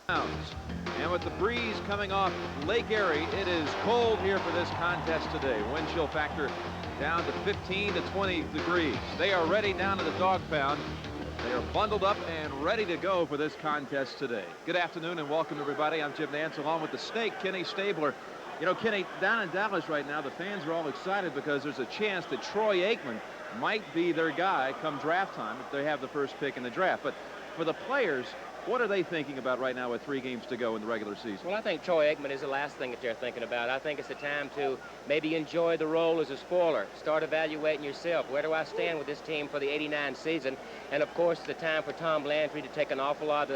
And with the breeze coming off Lake Erie, it is cold here for this contest today. Wind chill factor down to 15 to 20 degrees. They are ready down to the dog pound. They are bundled up and ready to go for this contest today. Good afternoon and welcome everybody. I'm Jim Nance along with the Snake, Kenny Stabler. You know, Kenny, down in Dallas right now, the fans are all excited because there's a chance that Troy Aikman might be their guy come draft time if they have the first pick in the draft. But for the players, what are they thinking about right now with 3 games to go in the regular season? Well, I think Troy Aikman is the last thing that they're thinking about. I think it's the time to maybe enjoy the role as a spoiler. Start evaluating yourself. Where do I stand with this team for the '89 season? And, of course, the time for Tom Landry to take an awful lot,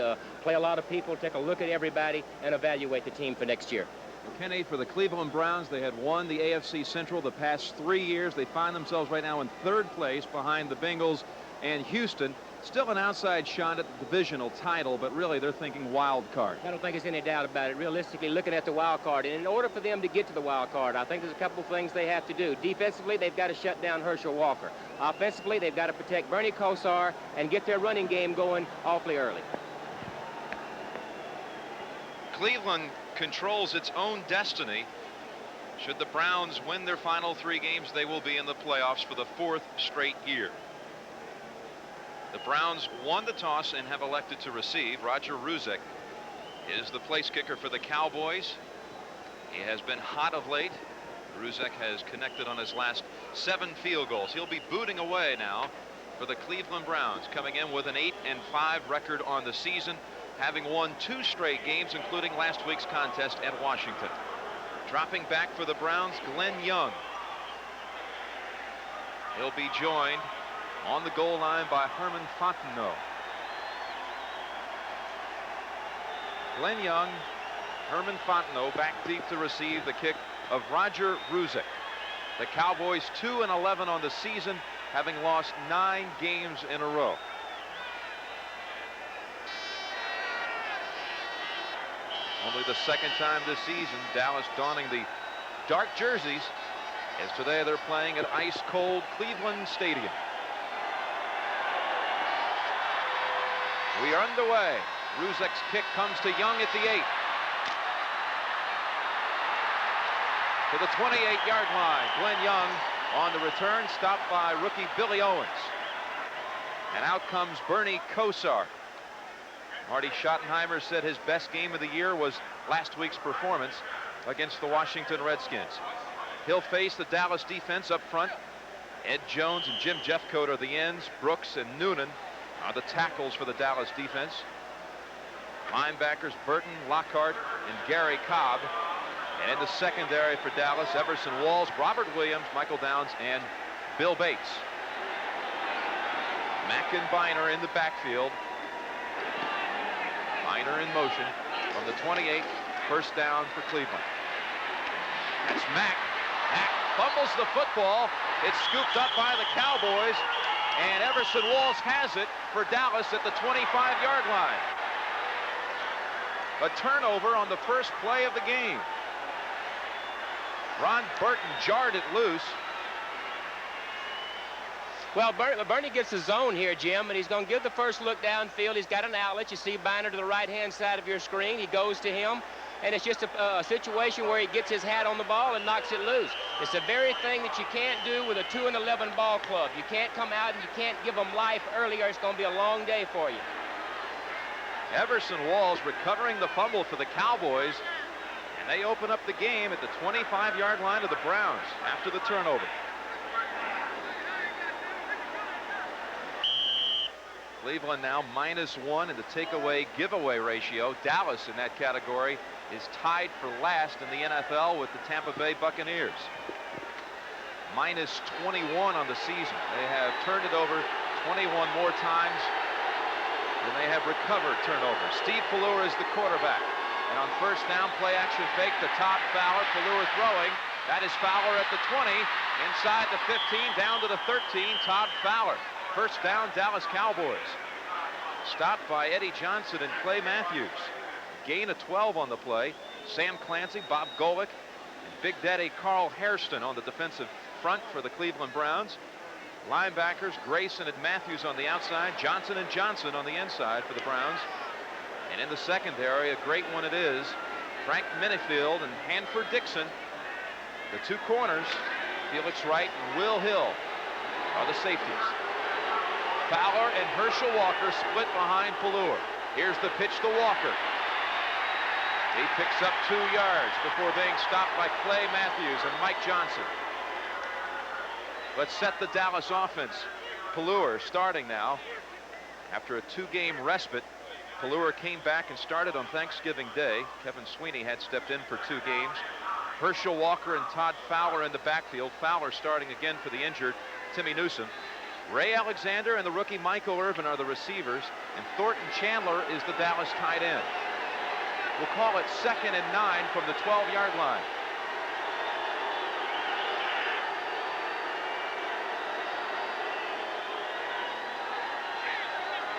play a lot of people, take a look at everybody, and evaluate the team for next year. Well, Kenny, for the Cleveland Browns, they had won the AFC Central the past 3 years. They find themselves right now in 3rd place behind the Bengals and Houston. Still an outside shot at the divisional title, but really they're thinking wild card. I don't think there's any doubt about it. Realistically, looking at the wild card, and in order for them to get to the wild card, I think there's a couple of things they have to do. Defensively, they've got to shut down Herschel Walker. Offensively, they've got to protect Bernie Kosar and get their running game going awfully early. Cleveland controls its own destiny. Should the Browns win their final 3 games, they will be in the playoffs for the 4th straight year. The Browns won the toss and have elected to receive. Roger Ruzek is the place kicker for the Cowboys. He has been hot of late. Ruzek has connected on his last 7 field goals. He'll be booting away now for the Cleveland Browns, coming in with an 8-5 record on the season, having won 2 straight games, including last week's contest at Washington. Dropping back for the Browns, Glenn Young. He'll be joined on the goal line by Herman Fontenot. Glenn Young, Herman Fontenot back deep to receive the kick of Roger Ruzek. The Cowboys 2-11 on the season, having lost 9 games in a row. Only the 2nd time this season Dallas donning the dark jerseys, as today they're playing at ice-cold Cleveland Stadium. We are underway. Ruzek's kick comes to Young at the 8. To the 28-yard line. Glenn Young on the return, stopped by rookie Billy Owens. And out comes Bernie Kosar. Marty Schottenheimer said his best game of the year was last week's performance against the Washington Redskins. He'll face the Dallas defense up front. Ed Jones and Jim Jeffcoat are the ends. Brooks and Noonan are the tackles for the Dallas defense. Linebackers Burton, Lockhart, and Gary Cobb. And in the secondary for Dallas, Everson Walls, Robert Williams, Michael Downs, and Bill Bates. Mack and Biner in the backfield. Biner in motion from the 28, first down for Cleveland. That's Mack. Mack fumbles the football. It's scooped up by the Cowboys. And Everson Walls has it for Dallas at the 25-yard line. A turnover on the first play of the game. Ron Burton jarred it loose. Well, Bernie gets the zone here, Jim, and he's going to give the first look downfield. He's got an outlet. You see Biner to the right-hand side of your screen. He goes to him, and it's just a situation where he gets his hat on the ball and knocks it loose. It's the very thing that you can't do with a 2-11 ball club. You can't come out and you can't give them life earlier. It's going to be a long day for you. Everson Walls recovering the fumble for the Cowboys, and they open up the game at the 25-yard line of the Browns after the turnover. Cleveland now -1 in the takeaway giveaway ratio. Dallas in that category is tied for last in the NFL with the Tampa Bay Buccaneers. -21 on the season. They have turned it over 21 more times than they have recovered turnovers. Steve Pelleur is the quarterback. And on first down, play action fake to Todd Fowler. Pelleur throwing. That is Fowler at the 20. Inside the 15, down to the 13. Todd Fowler. First down, Dallas Cowboys. Stopped by Eddie Johnson and Clay Matthews. Gain of 12 on the play. Sam Clancy, Bob Golick, and Big Daddy Carl Hairston on the defensive front for the Cleveland Browns. Linebackers Grayson and Matthews on the outside. Johnson and Johnson on the inside for the Browns. And in the secondary, a great one it is. Frank Minifield and Hanford Dixon, the two corners. Felix Wright and Will Hill are the safeties. Fowler and Herschel Walker split behind Pallure. Here's the pitch to Walker. He picks up 2 yards before being stopped by Clay Matthews and Mike Johnson. Let's set the Dallas offense. Pallure starting now. After a 2-game respite, Pallure came back and started on Thanksgiving Day. Kevin Sweeney had stepped in for 2 games. Herschel Walker and Todd Fowler in the backfield. Fowler starting again for the injured Timmy Newsom. Ray Alexander and the rookie Michael Irvin are the receivers, and Thornton Chandler is the Dallas tight end. We'll call it 2nd and 9 from the 12-yard line.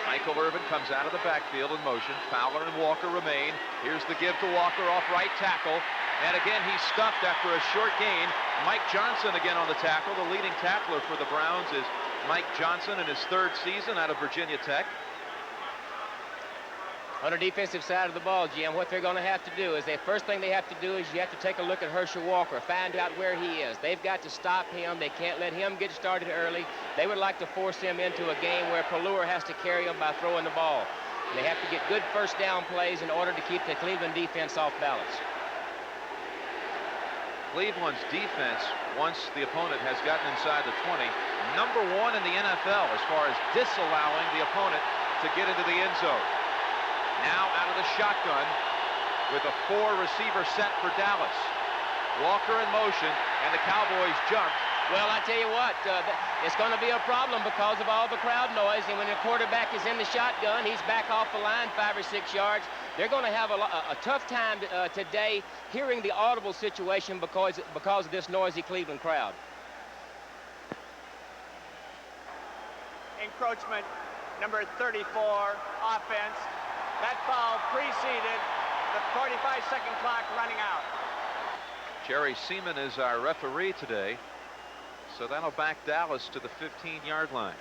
Michael Irvin comes out of the backfield in motion. Fowler and Walker remain. Here's the give to Walker off right tackle. And again, he's stuffed after a short gain. Mike Johnson again on the tackle. The leading tackler for the Browns is Mike Johnson in his 3rd season out of Virginia Tech. On the defensive side of the ball, Jim, what they're going to have to do is the first thing they have to do is you have to take a look at Herschel Walker, find out where he is. They've got to stop him. They can't let him get started early. They would like to force him into a game where Pallure has to carry him by throwing the ball. And they have to get good first down plays in order to keep the Cleveland defense off balance. Cleveland's defense, once the opponent has gotten inside the 20, #1 in the NFL as far as disallowing the opponent to get into the end zone. Now out of the shotgun with a 4-receiver set for Dallas. Walker in motion, and the Cowboys jumped. Well, I tell you what, it's going to be a problem because of all the crowd noise, and when the quarterback is in the shotgun, he's back off the line 5 or 6 yards. They're going to have a tough time today hearing the audible situation because of this noisy Cleveland crowd. Encroachment, number 34, offense. That foul preceded the 45-second clock running out. Jerry Seaman is our referee today, so that'll back Dallas to the 15-yard line.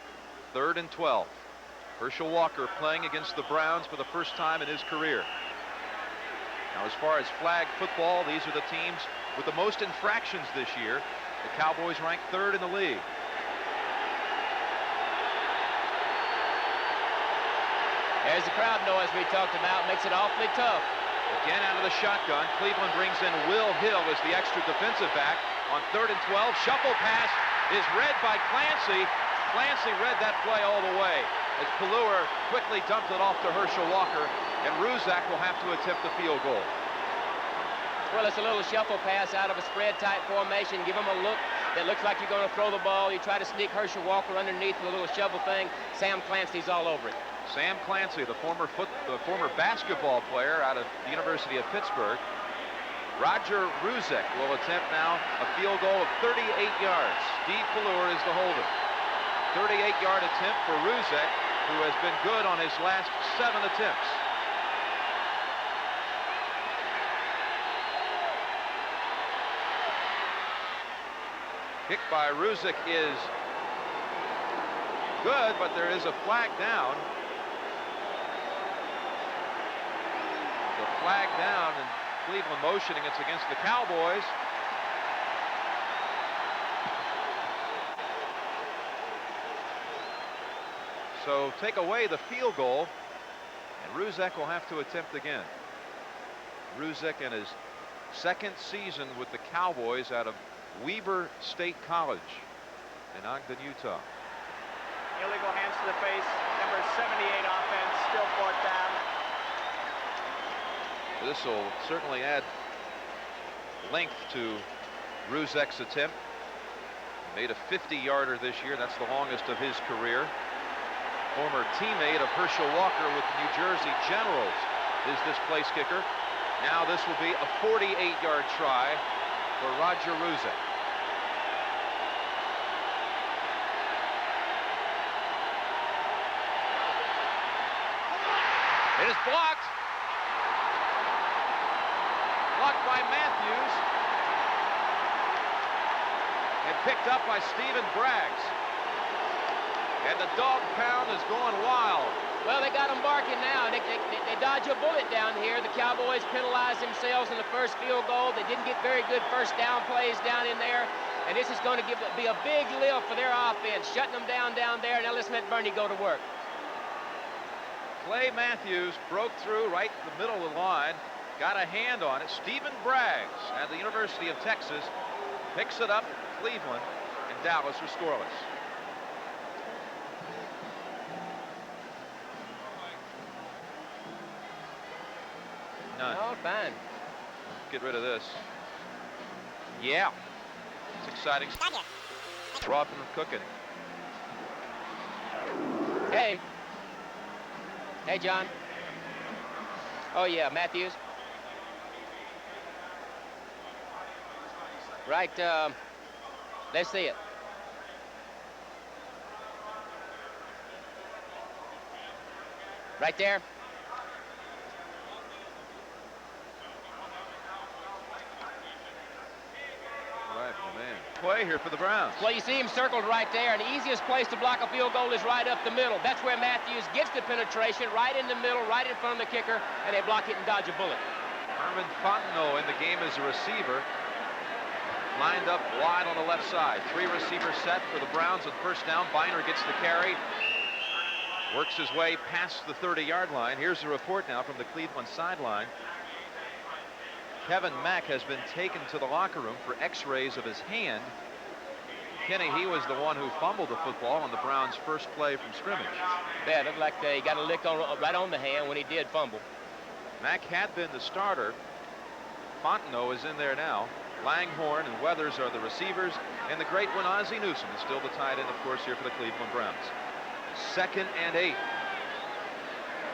3rd and 12. Herschel Walker playing against the Browns for the first time in his career. Now, as far as flag football, these are the teams with the most infractions this year. The Cowboys ranked 3rd in the league. There's the crowd noise we talked about. Makes it awfully tough. Again out of the shotgun. Cleveland brings in Will Hill as the extra defensive back on 3rd and 12. Shuffle pass is read by Clancy. Clancy read that play all the way as Pallure quickly dumped it off to Herschel Walker, and Ruzak will have to attempt the field goal. Well, it's a little shuffle pass out of a spread-type formation. Give him a look that looks like you're going to throw the ball. You try to sneak Herschel Walker underneath with a little shovel thing. Sam Clancy's all over it. Sam Clancy, the former basketball player out of the University of Pittsburgh. Roger Ruzek will attempt now a field goal of 38 yards. Steve Pallure is the holder. 38-yard attempt for Ruzek, who has been good on his last 7 attempts. Kick by Ruzek is good, but there is a flag down. The flag down, and Cleveland motioning it's against the Cowboys. So take away the field goal, and Ruzek will have to attempt again. Ruzek in his 2nd season with the Cowboys out of Weber State College in Ogden, Utah. Illegal hands to the face, number 78 offense, still 4th down. This will certainly add length to Ruzek's attempt. He made a 50-yarder this year. That's the longest of his career. Former teammate of Herschel Walker with the New Jersey Generals is this place kicker. Now this will be a 48-yard try for Roger Ruzek. It is blocked. Blocked by Matthews. And picked up by Stephen Braggs. And the dog pound is going wild. Well, they got them barking now. They dodge a bullet down here. The Cowboys penalized themselves in the first field goal. They didn't get very good first down plays down in there. And this is going to be a big lift for their offense, shutting them down there. Now let's let Bernie go to work. Clay Matthews broke through right in the middle of the line, got a hand on it. Stephen Braggs at the University of Texas picks it up. Cleveland and Dallas are scoreless. None. Oh, fine. Get rid of this. Yeah. It's exciting. Rough and cooking. Hey. Hey, John. Oh, yeah, Matthews. Right, let's see it. Right there. Play here for the Browns. Well, you see him circled right there, and the easiest place to block a field goal is right up the middle. That's where Matthews gets the penetration, right in the middle, right in front of the kicker, and they block it and dodge a bullet. Herman Fontenot in the game as a receiver, lined up wide on the left side. 3 receiver set for the Browns on first down. Biner gets the carry, works his way past the 30-yard line. Here's the report now from the Cleveland sideline. Kevin Mack has been taken to the locker room for x-rays of his hand. Kenny, he was the one who fumbled the football on the Browns' first play from scrimmage. Yeah, it looked like he got a lick right on the hand when he did fumble. Mack had been the starter. Fontenot is in there now. Langhorne and Weathers are the receivers, and the great one, Ozzie Newsome, is still the tight end, of course, here for the Cleveland Browns. 2nd and 8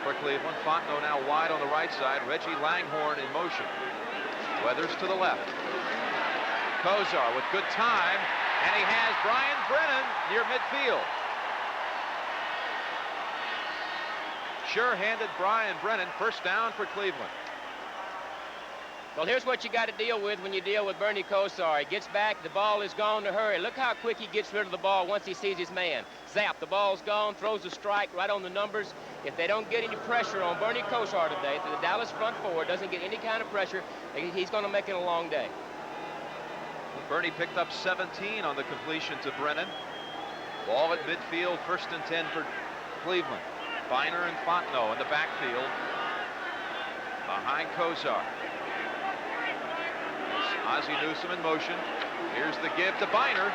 for Cleveland. Fontenot now wide on the right side. Reggie Langhorne in motion. Weathers to the left. Kozar with good time, and he has Brian Brennan near midfield. Sure-handed Brian Brennan, first down for Cleveland. Well, here's what you got to deal with when you deal with Bernie Kosar. He gets back, the ball is gone to hurry. Look how quick he gets rid of the ball once he sees his man. Zap, the ball's gone, throws a strike right on the numbers. If they don't get any pressure on Bernie Kosar today, if the Dallas front four doesn't get any kind of pressure, he's going to make it a long day. Bernie picked up 17 on the completion to Brennan. Ball at midfield, 1st and 10 for Cleveland. Biner and Fontenot in the backfield behind Kozar. Ozzie Newsome in motion. Here's the give to Biner.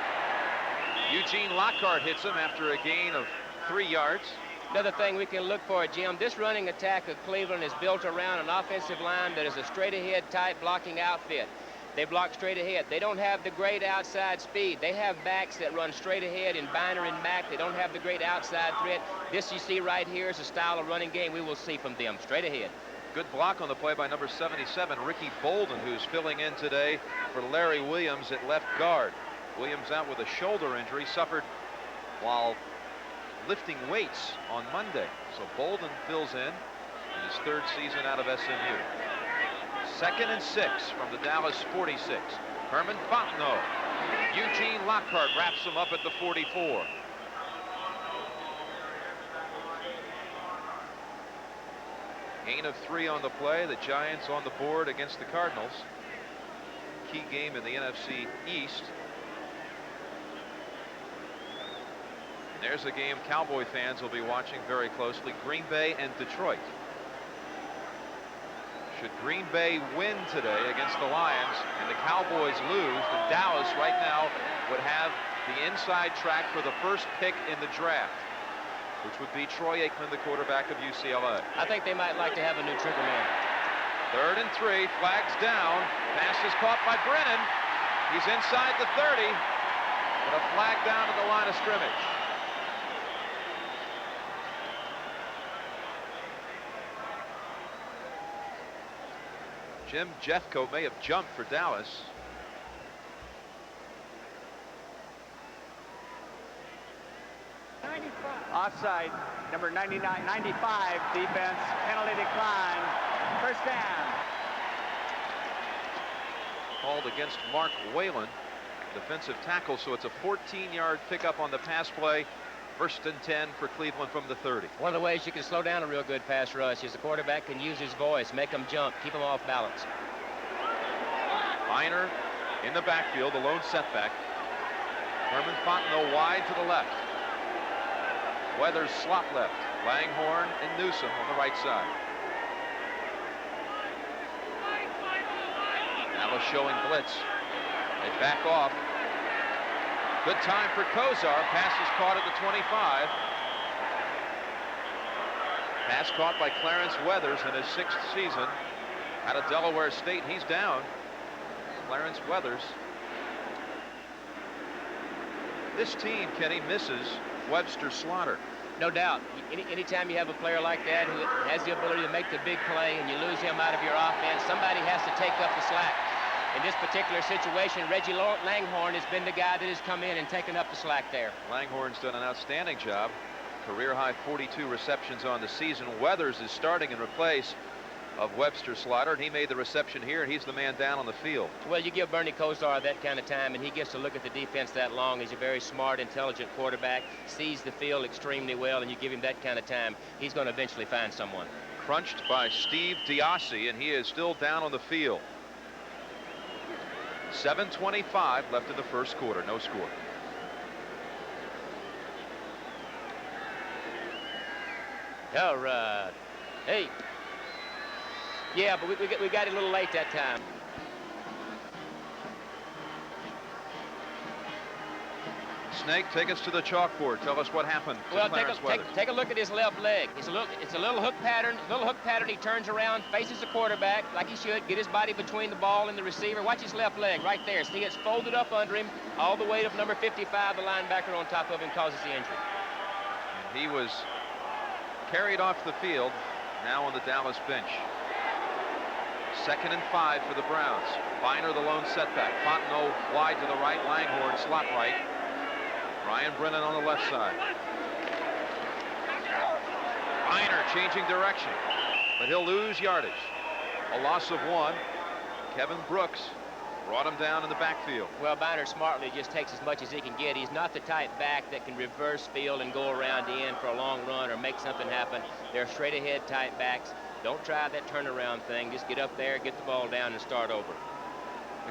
Eugene Lockhart hits him after a gain of 3 yards. Another thing we can look for, Jim, this running attack of Cleveland is built around an offensive line that is a straight-ahead type blocking outfit. They block straight ahead. They don't have the great outside speed. They have backs that run straight ahead in Biner and Mack. They don't have the great outside threat. This you see right here is a style of running game we will see from them, straight ahead. Good block on the play by number 77, Ricky Bolden, who's filling in today for Larry Williams at left guard. Williams out with a shoulder injury, suffered while lifting weights on Monday. So Bolden fills in his 3rd season out of SMU. 2nd and 6 from the Dallas 46. Herman Fontenot. Eugene Lockhart wraps him up at the 44. Gain of 3 on the play. The Giants on the board against the Cardinals. Key game in the NFC East. And there's a game Cowboy fans will be watching very closely. Green Bay and Detroit. Should Green Bay win today against the Lions and the Cowboys lose, then Dallas right now would have the inside track for the first pick in the draft, which would be Troy Aikman, the quarterback of UCLA. I think they might like to have a new trigger man. 3rd and 3, flags down. Pass is caught by Brennan. He's inside the 30, but a flag down at the line of scrimmage. Jim Jeffcoat may have jumped for Dallas. Offside, number 95, defense, penalty decline, first down. Called against Mark Whalen, defensive tackle, so it's a 14-yard pickup on the pass play. First and 10 for Cleveland from the 30. One of the ways you can slow down a real good pass rush is the quarterback can use his voice, make them jump, keep them off balance. Biner in the backfield, the lone setback. Herman Fontenot wide to the left. Weathers slot left. Langhorne and Newsom on the right side. Dallas showing blitz. They back off. Good time for Kozar. Pass is caught at the 25. Pass caught by Clarence Weathers in his 6th season out of Delaware State. He's down. Clarence Weathers. This team, Kenny, misses Webster Slaughter. No doubt. Anytime you have a player like that who has the ability to make the big play and you lose him out of your offense, somebody has to take up the slack. In this particular situation, Reggie Langhorne has been the guy that has come in and taken up the slack there. Langhorne's done an outstanding job. Career high 42 receptions on the season. Weathers is starting in place of Webster Slaughter, and he made the reception here, and he's the man down on the field. Well, you give Bernie Kosar that kind of time, and he gets to look at the defense that long. He's a very smart, intelligent quarterback, sees the field extremely well, and you give him that kind of time, he's going to eventually find someone. Crunched by Steve Diassi, and he is still down on the field. 7:25 left in the first quarter, no score. All right. Hey. Yeah, but we got it a little late that time. Snake, take us to the chalkboard. Tell us what happened to Well, Clarence Weathers. take a look at his left leg. It's a little hook pattern. He turns around, faces the quarterback like he should. Get his body between the ball and the receiver. Watch his left leg right there. See, it's folded up under him. All the weight of number 55, the linebacker on top of him, causes the injury. And he was carried off the field. Now on the Dallas bench. 2nd and 5 for the Browns. Biner the lone setback. Fontenot wide to the right. Langhorne slot right. Ryan Brennan on the left side. Biner changing direction, but he'll lose yardage. A loss of 1. Kevin Brooks brought him down in the backfield. Well, Biner smartly just takes as much as he can get. He's not the type back that can reverse field and go around the end for a long run or make something happen. They're straight ahead type backs. Don't try that turnaround thing. Just get up there, get the ball down, and start over.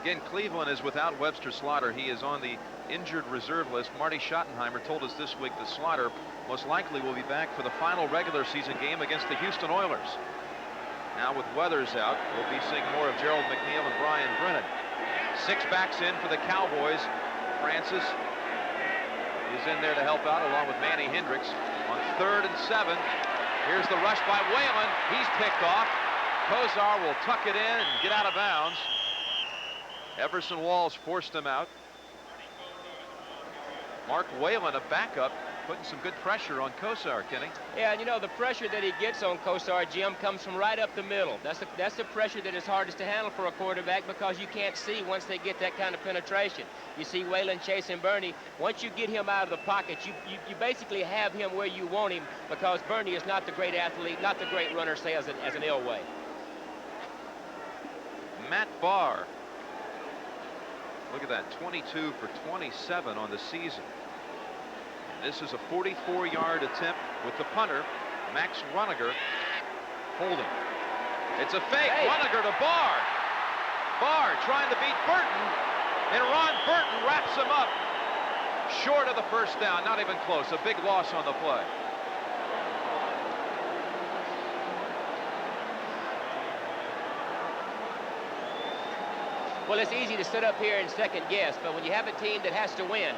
Again, Cleveland is without Webster Slaughter. He is on the injured reserve list. Marty Schottenheimer told us this week that Slaughter most likely will be back for the final regular season game against the Houston Oilers. Now with Weathers out, we'll be seeing more of Gerald McNeil and Brian Brennan. 6 backs in for the Cowboys. Francis is in there to help out along with Manny Hendricks. On 3rd and 7, here's the rush by Whalen. He's picked off. Kozar will tuck it in and get out of bounds. Everson Walls forced him out. Mark Whalen, a backup, putting some good pressure on Kozar, Kenny. Yeah, and you know, the pressure that he gets on Kozar, Jim, comes from right up the middle. That's the pressure that is hardest to handle for a quarterback because you can't see once they get that kind of penetration. You see Whalen chasing Bernie. Once you get him out of the pocket, you basically have him where you want him because Bernie is not the great athlete, not the great runner, say, as an Elway. Matt Barr. Look at that, 22 for 27 on the season. And this is a 44-yard attempt with the punter, Max Runiger, holding. It's a fake. Hey. Runiger to Barr. Barr trying to beat Burton, and Ron Burton wraps him up short of the first down. Not even close. A big loss on the play. Well, it's easy to sit up here and second guess, but when you have a team that has to win,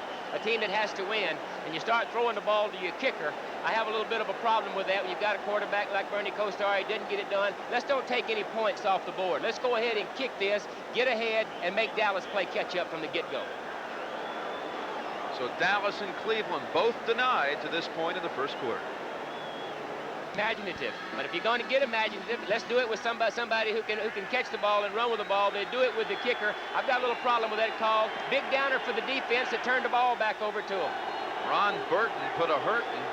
and you start throwing the ball to your kicker, I have a little bit of a problem with that. When you've got a quarterback like Bernie Kosar, he didn't get it done. Let's don't take any points off the board. Let's go ahead and kick this, get ahead, and make Dallas play catch up from the get-go. So Dallas and Cleveland both denied to this point in the first quarter. Imaginative, but if you're going to get imaginative, let's do it with somebody who can catch the ball and run with the ball. They do it with the kicker. I've got a little problem with that call. Big downer for the defense that turned the ball back over to him. Ron Burton put a hurting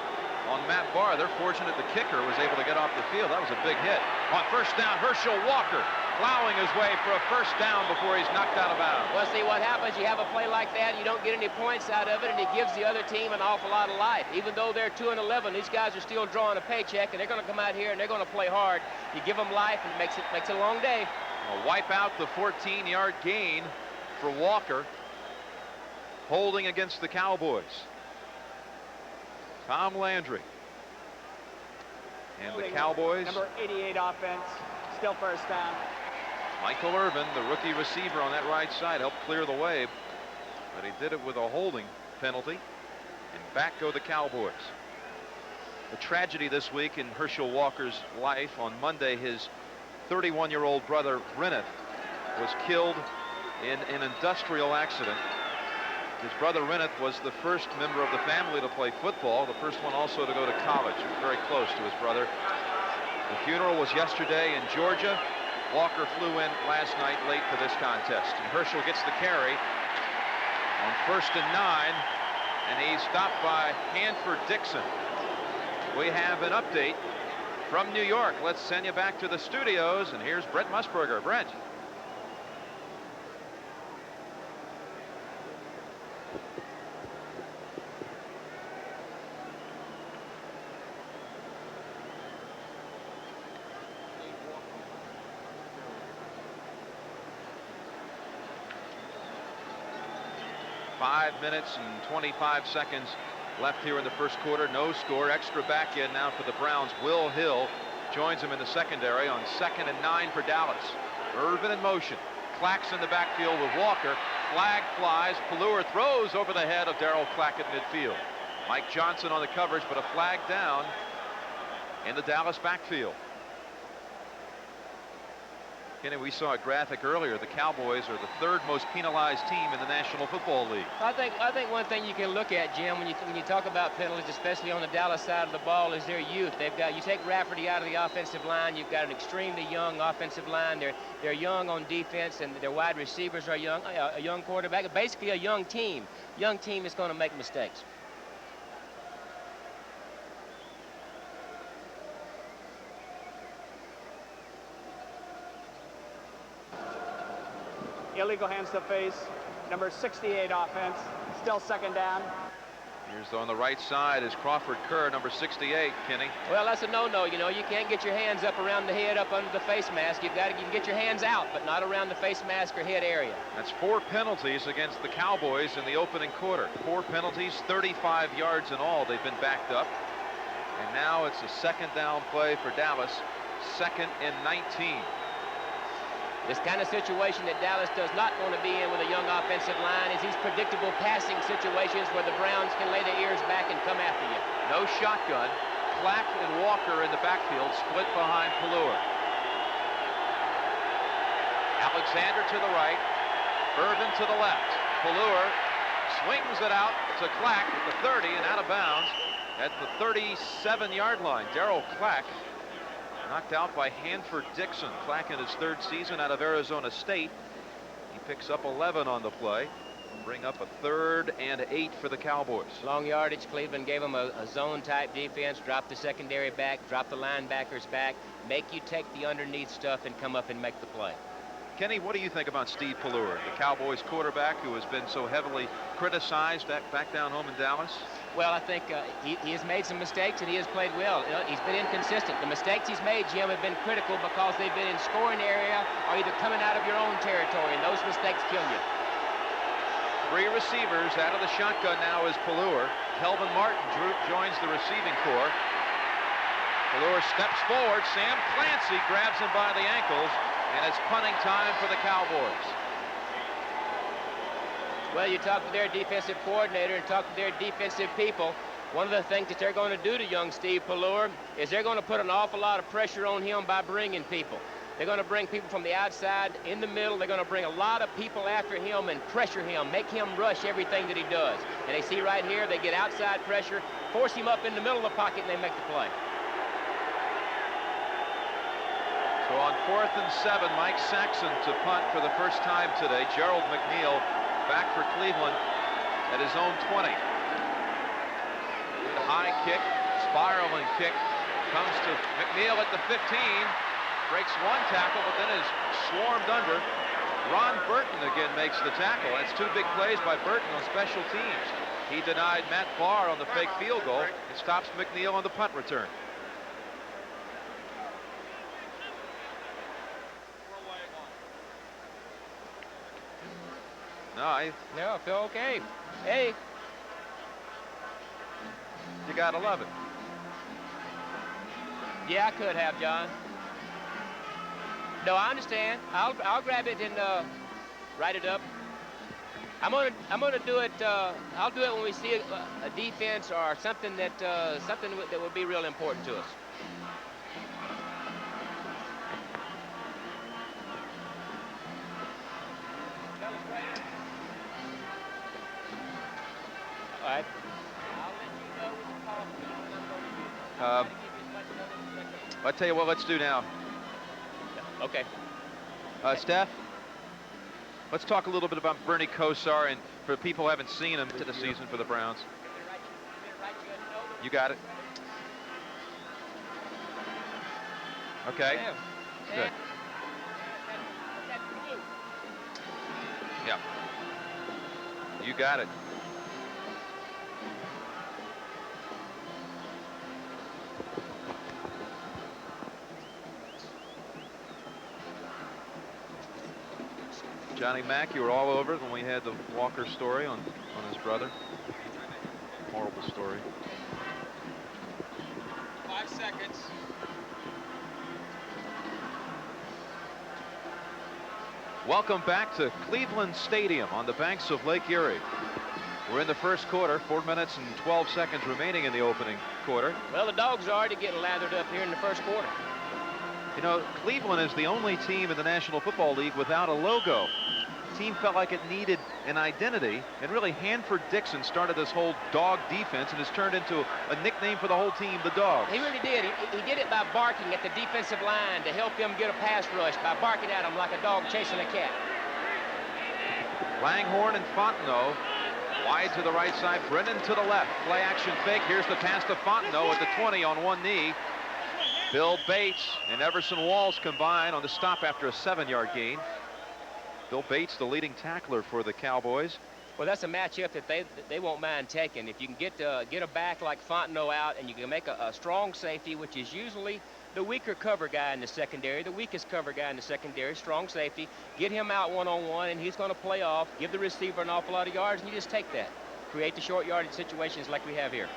on Matt Barr. They're fortunate the kicker was able to get off the field. That was a big hit. On first down, Herschel Walker plowing his way for a first down before he's knocked out of bounds. Well, see what happens, you have a play like that, you don't get any points out of it, and it gives the other team an awful lot of life. Even though they're 2-11, these guys are still drawing a paycheck, and they're going to come out here and they're going to play hard. You give them life, and it makes it a long day. Well, wipe out the 14-yard gain for Walker, holding against the Cowboys. Tom Landry. And the Cowboys. Number 88 offense, still first down. Michael Irvin, the rookie receiver on that right side, helped clear the way, but he did it with a holding penalty, and back go the Cowboys. A tragedy this week in Herschel Walker's life. On Monday, his 31-year-old brother, Reneth, was killed in an industrial accident. His brother, Reneth, was the first member of the family to play football, the first one also to go to college. He was very close to his brother. The funeral was yesterday in Georgia. Walker flew in last night late for this contest. And Herschel gets the carry on 1st and 9, and he's stopped by Hanford Dixon. We have an update from New York. Let's send you back to the studios, and here's Brent Musburger. Brent. Five minutes and 25 seconds left here in the first quarter. No score. Extra back in now for the Browns. Will Hill joins him in the secondary on 2nd and 9 for Dallas. Irvin in motion. Clacks in the backfield with Walker. Flag flies. Pelluer throws over the head of Darrell Clack at midfield. Mike Johnson on the coverage, but a flag down in the Dallas backfield. Kenny, we saw a graphic earlier. The Cowboys are the 3rd most penalized team in the National Football League. I think one thing you can look at, Jim, when you talk about penalties, especially on the Dallas side of the ball, is their youth. You take Rafferty out of the offensive line, you've got an extremely young offensive line. They're young on defense, and their wide receivers are young. A young quarterback, basically a young team. Young team is going to make mistakes. Illegal hands to face. Number 68 offense, still 2nd down. Here's on the right side is Crawford Kerr, number 68, Kenny. Well, that's a no-no. You know, you can't get your hands up around the head, up under the face mask. You can get your hands out, but not around the face mask or head area. That's 4 penalties against the Cowboys in the opening quarter. 4 penalties, 35 yards in all. They've been backed up. And now it's a 2nd down play for Dallas, 2nd and 19. This kind of situation that Dallas does not want to be in with a young offensive line is these predictable passing situations where the Browns can lay their ears back and come after you. No shotgun. Clack and Walker in the backfield, split behind Pelluer. Alexander to the right, Irvin to the left. Pelluer swings it out to Clack at the 30 and out of bounds at the 37-yard line. Darrell Clack knocked out by Hanford Dixon. Clack in his 3rd season out of Arizona State. He picks up 11 on the play. Bring up a 3rd and 8 for the Cowboys. Long yardage. Cleveland gave them a zone-type defense. Drop the secondary back. Drop the linebackers back. Make you take the underneath stuff and come up and make the play. Kenny, what do you think about Steve Pelluer, the Cowboys quarterback who has been so heavily criticized back down home in Dallas? Well, I think he has made some mistakes, and he has played well. He's been inconsistent. The mistakes he's made, Jim, have been critical because they've been in scoring area or either coming out of your own territory, and those mistakes kill you. 3 receivers out of the shotgun now is Pelluer. Kelvin Martin joins the receiving corps. Pelluer steps forward. Sam Clancy grabs him by the ankles, and it's punting time for the Cowboys. Well, you talk to their defensive coordinator and talk to their defensive people. One of the things that they're going to do to young Steve Pelluer is they're going to put an awful lot of pressure on him by bringing people. They're going to bring people from the outside, in the middle. They're going to bring a lot of people after him and pressure him, make him rush everything that he does. And they see right here, they get outside pressure, force him up in the middle of the pocket, and they make the play. So on 4th and 7, Mike Saxon to punt for the first time today. Gerald McNeil back for Cleveland at his own 20. Good high kick, spiraling kick, comes to McNeil at the 15, breaks one tackle, but then is swarmed under. Ron Burton again makes the tackle. That's two big plays by Burton on special teams. He denied Matt Barr on the fake field goal. It stops McNeil on the punt return. No, I feel okay. Hey. You got 11. Yeah, I could have, John. No, I understand. I'll grab it and write it up. I'm gonna do it. I'll do it when we see a defense or something that would be real important to us. All right. I'll tell you what, let's do now. Okay. Steph, let's talk a little bit about Bernie Kosar, and for people who haven't seen him to the season for the Browns. You got it. Okay. Good. Yeah. You got it. Johnny Mack, you were all over when we had the Walker story on his brother. Horrible story. 5 seconds. Welcome back to Cleveland Stadium on the banks of Lake Erie. We're in the first quarter, 4 minutes and 12 seconds remaining in the opening quarter. Well, the Dogs are already getting lathered up here in the first quarter. You know, Cleveland is the only team in the National Football League without a logo. The team felt like it needed an identity, and really Hanford Dixon started this whole dog defense and has turned into a nickname for the whole team, the Dogs. He really did. He did it by barking at the defensive line to help them get a pass rush, by barking at them like a dog chasing a cat. Langhorne and Fontenot wide to the right side, Brennan to the left. Play action fake. Here's the pass to Fontenot at the 20 on one knee. Bill Bates and Everson Walls combine on the stop after a 7-yard gain. Bill Bates, the leading tackler for the Cowboys. Well, that's a matchup that they won't mind taking. If you can get a back like Fontenot out, and you can make a strong safety, which is usually the weaker cover guy in the secondary, the weakest cover guy in the secondary, strong safety, get him out one-on-one, and he's going to play off, give the receiver an awful lot of yards, and you just take that. Create the short yardage situations like we have here.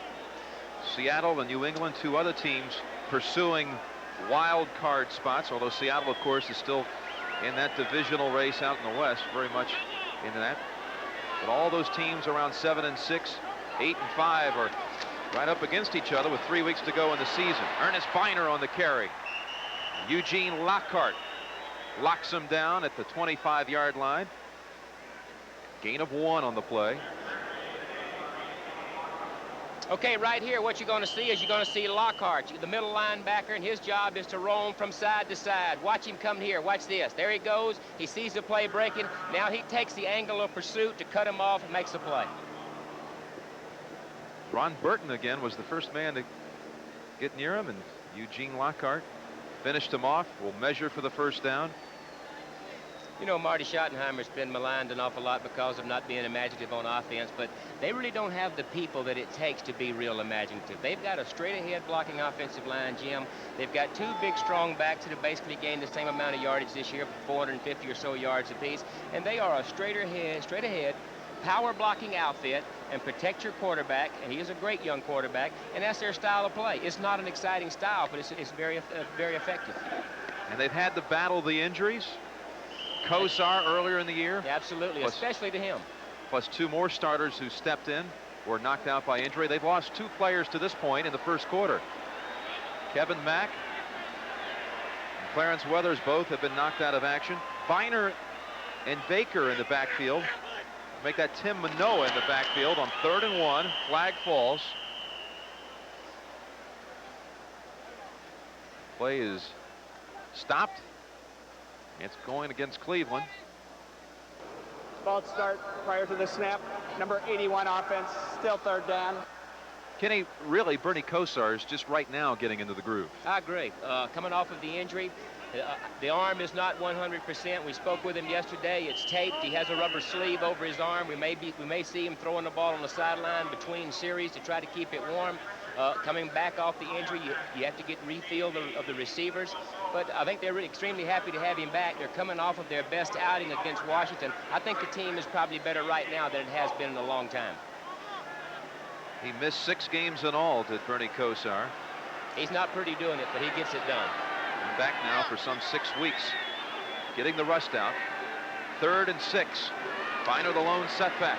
Seattle and New England, two other teams pursuing wild card spots, although Seattle, of course, is still in that divisional race out in the West, very much into that. But all those teams around 7-6, 8-5 are right up against each other with 3 weeks to go in the season. Ernest Biner on the carry. Eugene Lockhart locks him down at the 25-yard line. Gain of 1 on the play. Okay, right here, what you're going to see is you're going to see Lockhart, the middle linebacker, and his job is to roam from side to side. Watch him come here. Watch this. There he goes. He sees the play breaking. Now he takes the angle of pursuit to cut him off and makes the play. Ron Burton again was the first man to get near him, and Eugene Lockhart finished him off. Will measure for the first down. You know, Marty Schottenheimer's been maligned an awful lot because of not being imaginative on offense, but they really don't have the people that it takes to be real imaginative. They've got a straight-ahead blocking offensive line, Jim. They've got two big, strong backs that have basically gained the same amount of yardage this year, 450 or so yards apiece, and they are a straight-ahead, power-blocking outfit, and protect your quarterback, and he is a great young quarterback, and that's their style of play. It's not an exciting style, but it's very effective. And they've had to battle the injuries. Kosar earlier in the year. Yeah, absolutely, especially to him. Plus 2 more starters who stepped in were knocked out by injury. They've lost 2 players to this point in the first quarter. Kevin Mack and Clarence Weathers both have been knocked out of action. Biner and Baker in the backfield. Make that Tim Manoa in the backfield on 3rd and 1. Flag falls. Play is stopped. It's going against Cleveland. False start prior to the snap. Number 81 offense, still 3rd down. Kenny, really, Bernie Kosar is just right now getting into the groove. I agree. Coming off of the injury, The arm is not 100%. We spoke with him yesterday. It's taped. He has a rubber sleeve over his arm. We may see him throwing the ball on the sideline between series to try to keep it warm. Coming back off the injury, you have to get refill of the receivers. But I think they're really extremely happy to have him back. They're coming off of their best outing against Washington. I think the team is probably better right now than it has been in a long time. He missed 6 games in all, did Bernie Kosar. He's not pretty doing it, but he gets it done. And back now for some 6 weeks, getting the rust out. 3rd and 6. Biner the lone setback.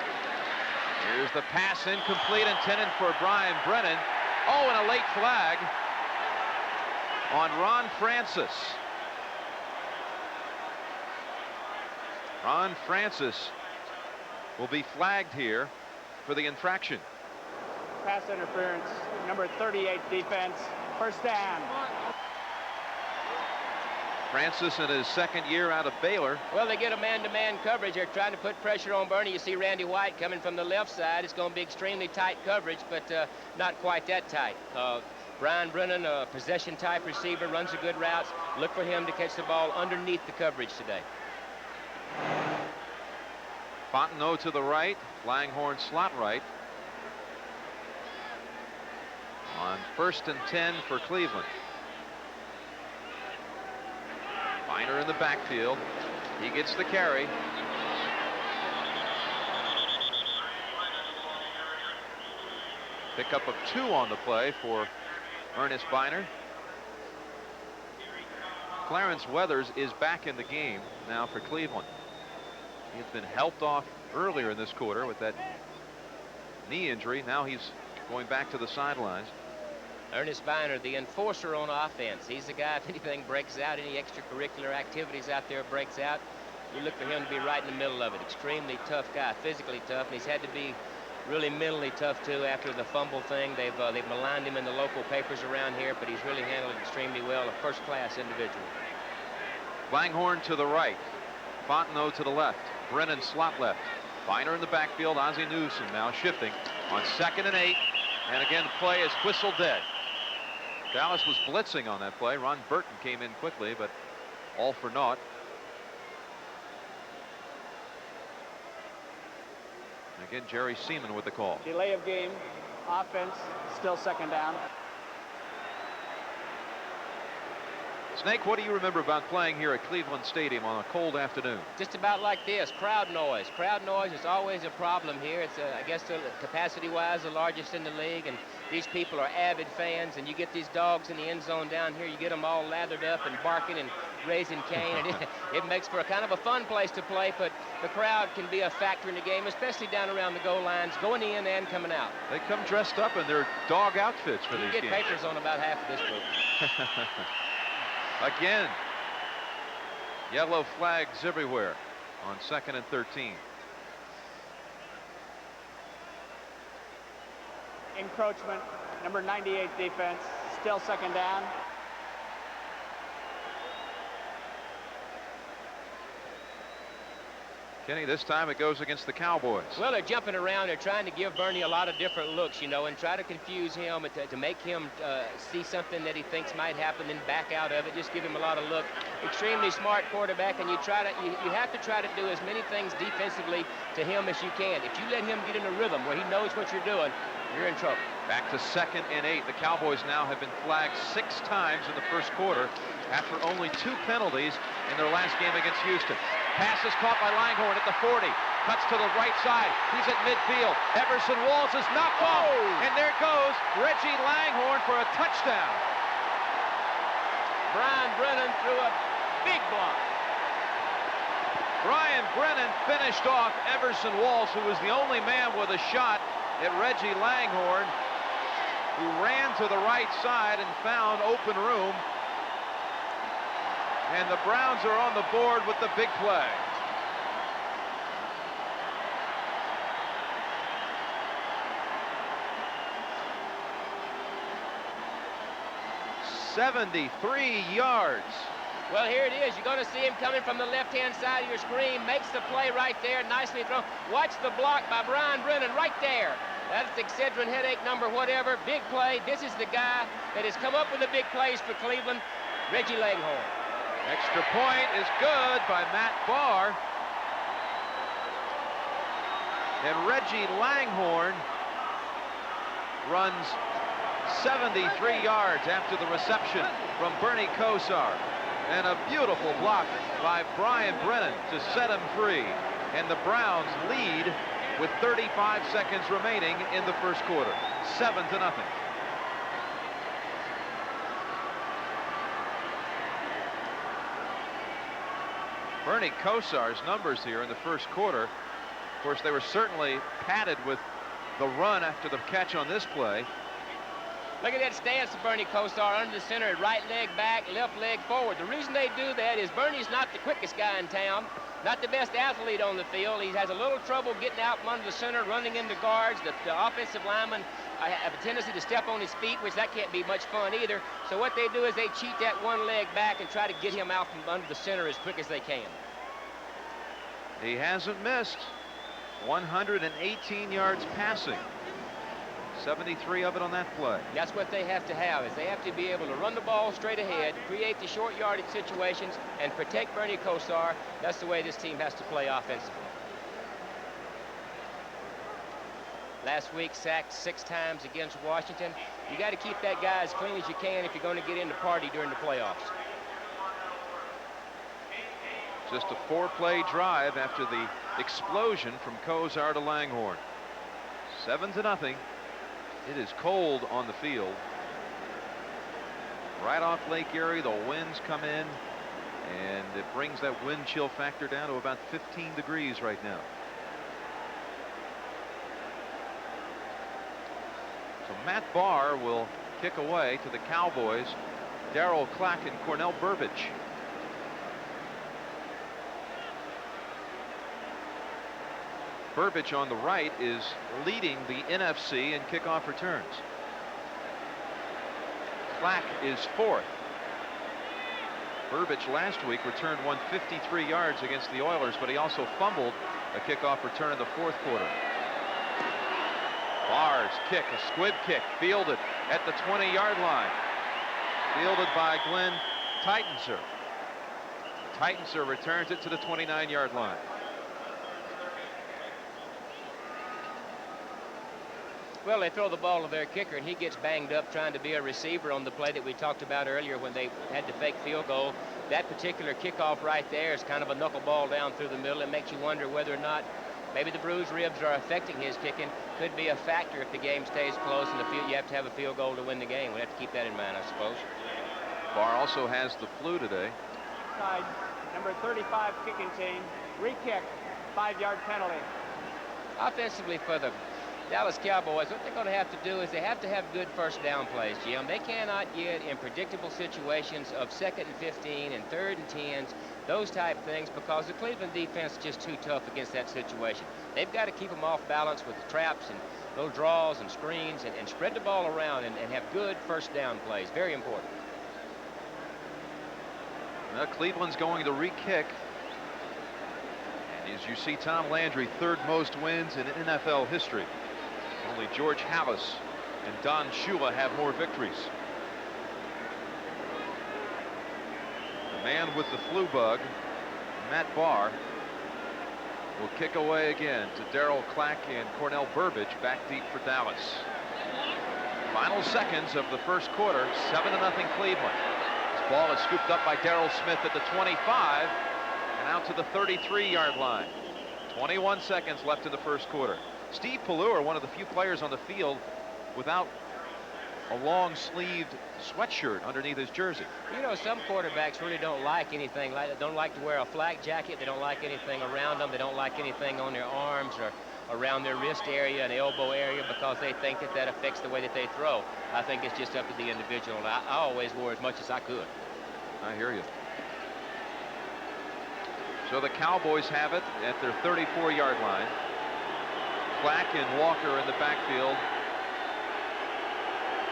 Here's the pass, incomplete, intended for Brian Brennan. Oh, and a late flag on Ron Francis. Ron Francis will be flagged here for the infraction. Pass interference, number 38 defense, first down. Francis in his 2nd year out of Baylor. Well, they get a man-to-man coverage. They're trying to put pressure on Bernie. You see Randy White coming from the left side. It's going to be extremely tight coverage, but not quite that tight. Brian Brennan, a possession-type receiver, runs a good routes. Look for him to catch the ball underneath the coverage today. Fontenot to the right, Langhorne slot right. On 1st and 10 for Cleveland. Biner in the backfield. He gets the carry. Pickup of 2 on the play for Ernest Biner. Clarence Weathers is back in the game now for Cleveland. He has been helped off earlier in this quarter with that knee injury. Now he's going back to the sidelines. Ernest Biner, the enforcer on offense. He's the guy, if anything breaks out, any extracurricular activities out there breaks out, you look for him to be right in the middle of it. Extremely tough guy, physically tough, and he's had to be really mentally tough too after the fumble thing. They've maligned him in the local papers around here, but he's really handled it extremely well. A first-class individual. Langhorne to the right, Fontenot to the left, Brennan slot left. Biner in the backfield. Ozzie Newsome now shifting on 2nd and 8, and again the play is whistle dead. Dallas was blitzing on that play. Ron Burton came in quickly, but all for naught. Again, Jerry Seaman with the call. Delay of game, offense, still 2nd down. Snake, what do you remember about playing here at Cleveland Stadium on a cold afternoon? Just about like this, crowd noise. Crowd noise is always a problem here. It's, I guess, capacity-wise, the largest in the league, and these people are avid fans, and you get these dogs in the end zone down here, you get them all lathered up and barking and raising Cain, and it makes for a kind of a fun place to play, but the crowd can be a factor in the game, especially down around the goal lines, going in and coming out. They come dressed up in their dog outfits for these games. You get papers on about half of this group. Again, yellow flags everywhere on 2nd and 13. Encroachment, number 98 defense, still 2nd down. Kenny, this time it goes against the Cowboys. Well, they're jumping around. They're trying to give Bernie a lot of different looks, you know, and try to confuse him, to make him see something that he thinks might happen and back out of it. Just give him a lot of look. Extremely smart quarterback, and you have to try to do as many things defensively to him as you can. If you let him get in a rhythm where he knows what you're doing, you're in trouble. Back to 2nd and 8. The Cowboys now have been flagged 6 times in the first quarter after only 2 penalties in their last game against Houston. Pass is caught by Langhorne at the 40. Cuts to the right side. He's at midfield. Everson Walls is knocked off. And there goes Reggie Langhorne for a touchdown. Brian Brennan threw a big block. Brian Brennan finished off Everson Walls, who was the only man with a shot at Reggie Langhorne, who ran to the right side and found open room. And the Browns are on the board with the big play. "73 yards. Well, here it is. You're going to see him coming from the left-hand side of your screen. Makes the play right there. Nicely thrown. Watch the block by Brian Brennan right there. That's Excedrin headache number whatever. Big play. This is the guy that has come up with the big plays for Cleveland, Reggie Langhorne. Extra point is good by Matt Barr. And Reggie Langhorne runs 73 yards after the reception from Bernie Kosar. And a beautiful block by Brian Brennan to set him free. And the Browns lead with 35 seconds remaining in the first quarter. 7-0. Bernie Kosar's numbers here in the first quarter, of course, they were certainly padded with the run after the catch on this play. Look at that stance of Bernie Kosar under the center, right leg back, left leg forward. The reason they do that is Bernie's not the quickest guy in town, not the best athlete on the field. He has a little trouble getting out from under the center, running into guards. The offensive linemen have a tendency to step on his feet, which that can't be much fun either. So what they do is they cheat that one leg back and try to get him out from under the center as quick as they can. He hasn't missed. 118 yards passing. 73 of it on that play. That's what they have to have, is they have to be able to run the ball straight ahead, create the short yardage situations, and protect Bernie Kosar. That's the way this team has to play offensively. Last week sacked 6 times against Washington. You got to keep that guy as clean as you can if you're going to get in the party during the playoffs. Just a 4-play drive after the explosion from Kosar to Langhorne. 7-0. It is cold on the field. Right off Lake Erie, the winds come in, and it brings that wind chill factor down to about 15 degrees right now. So Matt Barr will kick away to the Cowboys. Darryl Clack and Cornell Burbage. Burbage on the right is leading the NFC in kickoff returns. Clack is 4th. Burbage last week returned 153 yards against the Oilers, but he also fumbled a kickoff return in the 4th quarter. Barr's kick, a squib kick, fielded at the 20-yard line. Fielded by Glenn Titanser. Titanser returns it to the 29-yard line. Well, they throw the ball to their kicker, and he gets banged up trying to be a receiver on the play that we talked about earlier when they had the fake field goal. That particular kickoff right there is kind of a knuckleball down through the middle. It makes you wonder whether or not maybe the bruised ribs are affecting his kicking. Could be a factor if the game stays close and you have to have a field goal to win the game. We have to keep that in mind, I suppose. Barr also has the flu today. Side, number 35 kicking team, re-kick, 5-yard penalty. Offensively for the Dallas Cowboys, what they're going to have to do is they have to have good first down plays, Jim. They cannot get in predictable situations of 2nd and 15 and 3rd and 10s, those type things, because the Cleveland defense is just too tough against that situation. They've got to keep them off balance with traps and little draws and screens and spread the ball around and have good first down plays. Very important. Now Cleveland's going to re-kick. And as you see, Tom Landry, 3rd most wins in NFL history. Only George Halas and Don Shula have more victories. The man with the flu bug, Matt Barr, will kick away again to Darryl Clack and Cornell Burbage back deep for Dallas. Final seconds of the first quarter, 7-0 Cleveland. This ball is scooped up by Darrell Smith at the 25 and out to the 33-yard line. 21 seconds left in the first quarter. Steve Pelleur, one of the few players on the field without a long-sleeved sweatshirt underneath his jersey. You know, some quarterbacks really don't like anything like that. Don't like to wear a flak jacket. They don't like anything around them. They don't like anything on their arms or around their wrist area and elbow area because they think that affects the way that they throw. I think it's just up to the individual. I always wore as much as I could. I hear you. So the Cowboys have it at their 34-yard line. Clack and Walker in the backfield.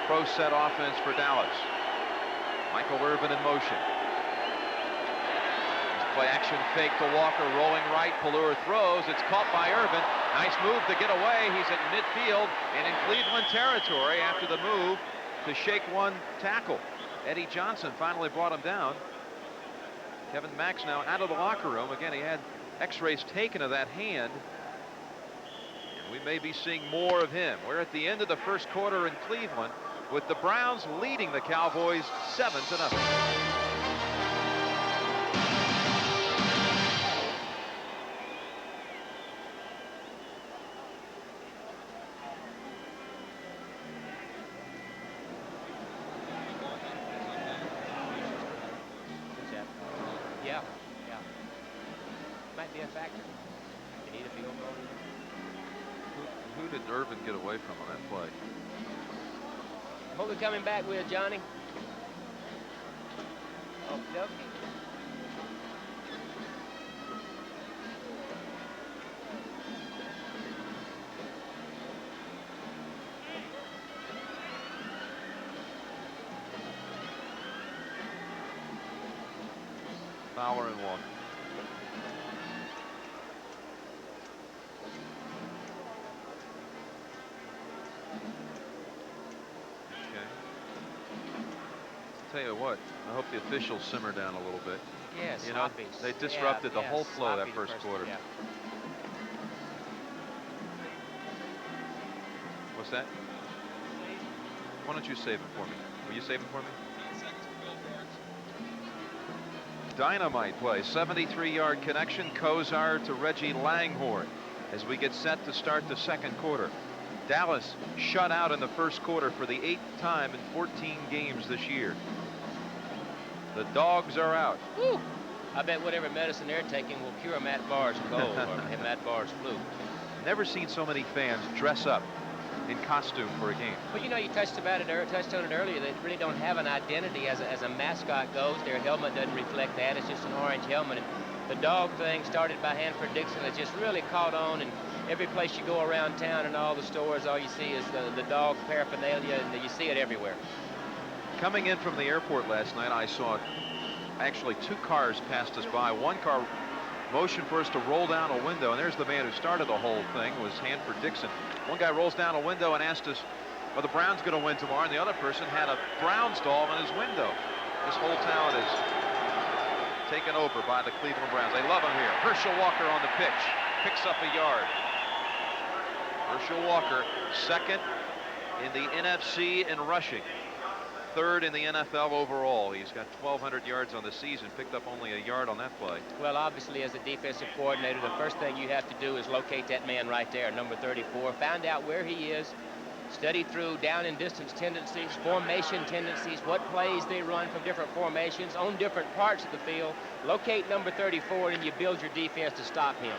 Pro set offense for Dallas. Michael Irvin in motion. Play action fake to Walker, rolling right. Pelleur throws. It's caught by Irvin. Nice move to get away. He's at midfield and in Cleveland territory after the move to shake one tackle. Eddie Johnson finally brought him down. Kevin Max now out of the locker room. Again, he had x-rays taken of that hand. And we may be seeing more of him. We're at the end of the first quarter in Cleveland with the Browns leading the Cowboys 7-0. Might be a factor. You need a field goal. Who did Irvin get away from on that play? What we coming back with, Johnny? Oh, okay. Fowler and Walker. Tell you what, I hope the officials simmer down a little bit. Yes, you know, they disrupted the whole flow of that first quarter. Yeah. What's that? Why don't you save it for me? Will you save it for me? Dynamite play, 73-yard connection, Kozar to Reggie Langhorne as we get set to start the second quarter. Dallas shut out in the first quarter for the 8th time in 14 games this year. The dogs are out. Woo. I bet whatever medicine they're taking will cure Matt Barr's cold or Matt Barr's flu. Never seen so many fans dress up in costume for a game. Well, you know, you touched on it earlier. They really don't have an identity as a mascot goes. Their helmet doesn't reflect that. It's just an orange helmet. And the dog thing started by Hanford Dixon. It's just really caught on, and every place you go around town and all the stores, all you see is the dog paraphernalia, and you see it everywhere. Coming in from the airport last night, I saw actually 2 cars passed us by. One car motioned for us to roll down a window, and there's the man who started the whole thing, was Hanford Dixon. One guy rolls down a window and asked us, are the Browns going to win tomorrow? And the other person had a Browns doll in his window. This whole town is taken over by the Cleveland Browns. They love him here. Herschel Walker on the pitch, picks up a yard. Herschel Walker, second in the NFC in rushing, third in the NFL overall. He's got 1,200 yards on the season, picked up only a yard on that play. Well, obviously, as a defensive coordinator, the first thing you have to do is locate that man right there, number 34, find out where he is, study through down and distance tendencies, formation tendencies, what plays they run from different formations on different parts of the field, locate number 34, and you build your defense to stop him.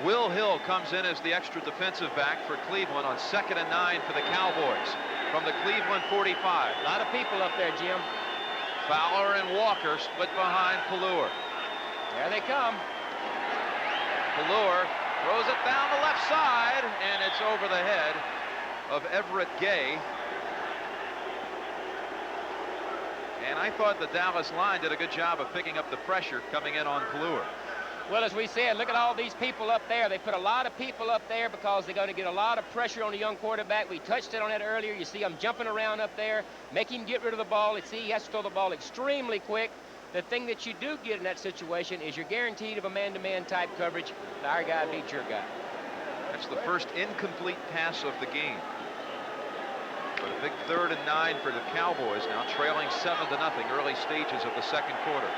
Will Hill comes in as the extra defensive back for Cleveland on 2nd and 9 for the Cowboys from the Cleveland 45. A lot of people up there, Jim. Fowler and Walker split behind Pallure. There they come. Pallure throws it down the left side, and it's over the head of Everett Gay. And I thought the Dallas line did a good job of picking up the pressure coming in on Pallure. Well, as we said, look at all these people up there. They put a lot of people up there because they're going to get a lot of pressure on the young quarterback. We touched it on that earlier. You see him jumping around up there, make him get rid of the ball. See, he has to throw the ball extremely quick. The thing that you do get in that situation is you're guaranteed of a man-to-man type coverage. Our guy beats your guy. That's the first incomplete pass of the game. But a big 3rd and 9 for the Cowboys now, trailing 7-0, early stages of the second quarter.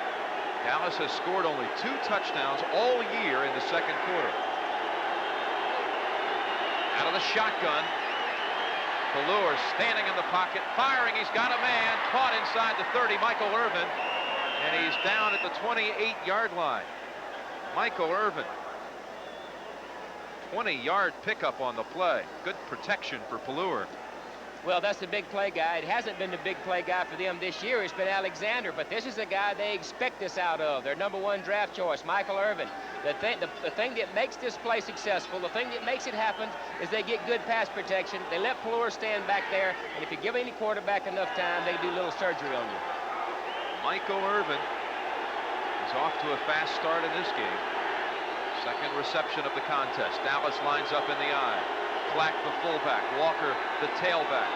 Dallas has scored only 2 touchdowns all year in the second quarter. Out of the shotgun, Pallure standing in the pocket, firing. He's got a man caught inside the 30, Michael Irvin, and he's down at the 28-yard line. Michael Irvin, 20-yard pickup on the play. Good protection for Pallure. Well, that's the big play guy. It hasn't been the big play guy for them this year. It's been Alexander, but this is the guy they expect this out of. Their number 1 draft choice, Michael Irvin. The thing that makes this play successful, the thing that makes it happen, is they get good pass protection. They let Pallure stand back there, and if you give any quarterback enough time, they do a little surgery on you. Michael Irvin is off to a fast start in this game. Second reception of the contest. Dallas lines up in the eye. Clack the fullback, Walker the tailback.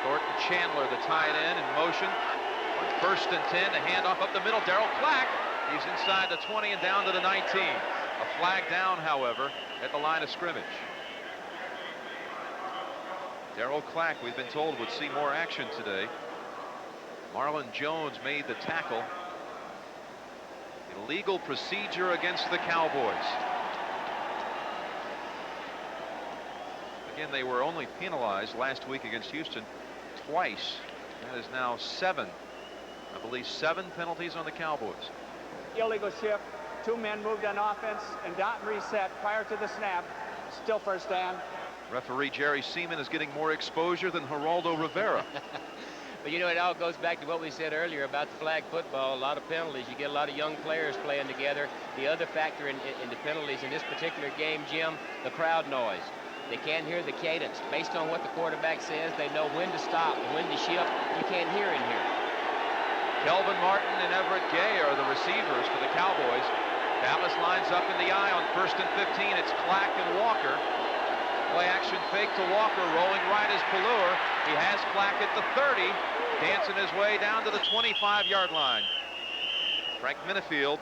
Thornton Chandler the tight end in motion. On 1st and 10, the handoff up the middle. Darryl Clack He's inside the 20 and down to the 19. A flag down, however, at the line of scrimmage. Darryl Clack, we've been told, would see more action today. Marlon Jones made the tackle. Illegal procedure against the Cowboys. Again, they were only penalized last week against Houston twice. That is now 7. I believe 7 penalties on the Cowboys. Illegal shift. 2 men moved on offense and dot reset prior to the snap. Still first down. Referee Jerry Seaman is getting more exposure than Geraldo Rivera. But you know, it all goes back to what we said earlier about the flag football. A lot of penalties. You get a lot of young players playing together. The other factor in the penalties in this particular game, Jim, the crowd noise. They can't hear the cadence. Based on what the quarterback says, they know when to stop, when to shift. You can't hear in here. Kelvin Martin and Everett Gay are the receivers for the Cowboys. Dallas lines up in the eye on 1st and 15. It's Clack and Walker. Play action fake to Walker. Rolling right is Pelluer. He has Clack at the 30. Dancing his way down to the 25-yard line. Frank Minifield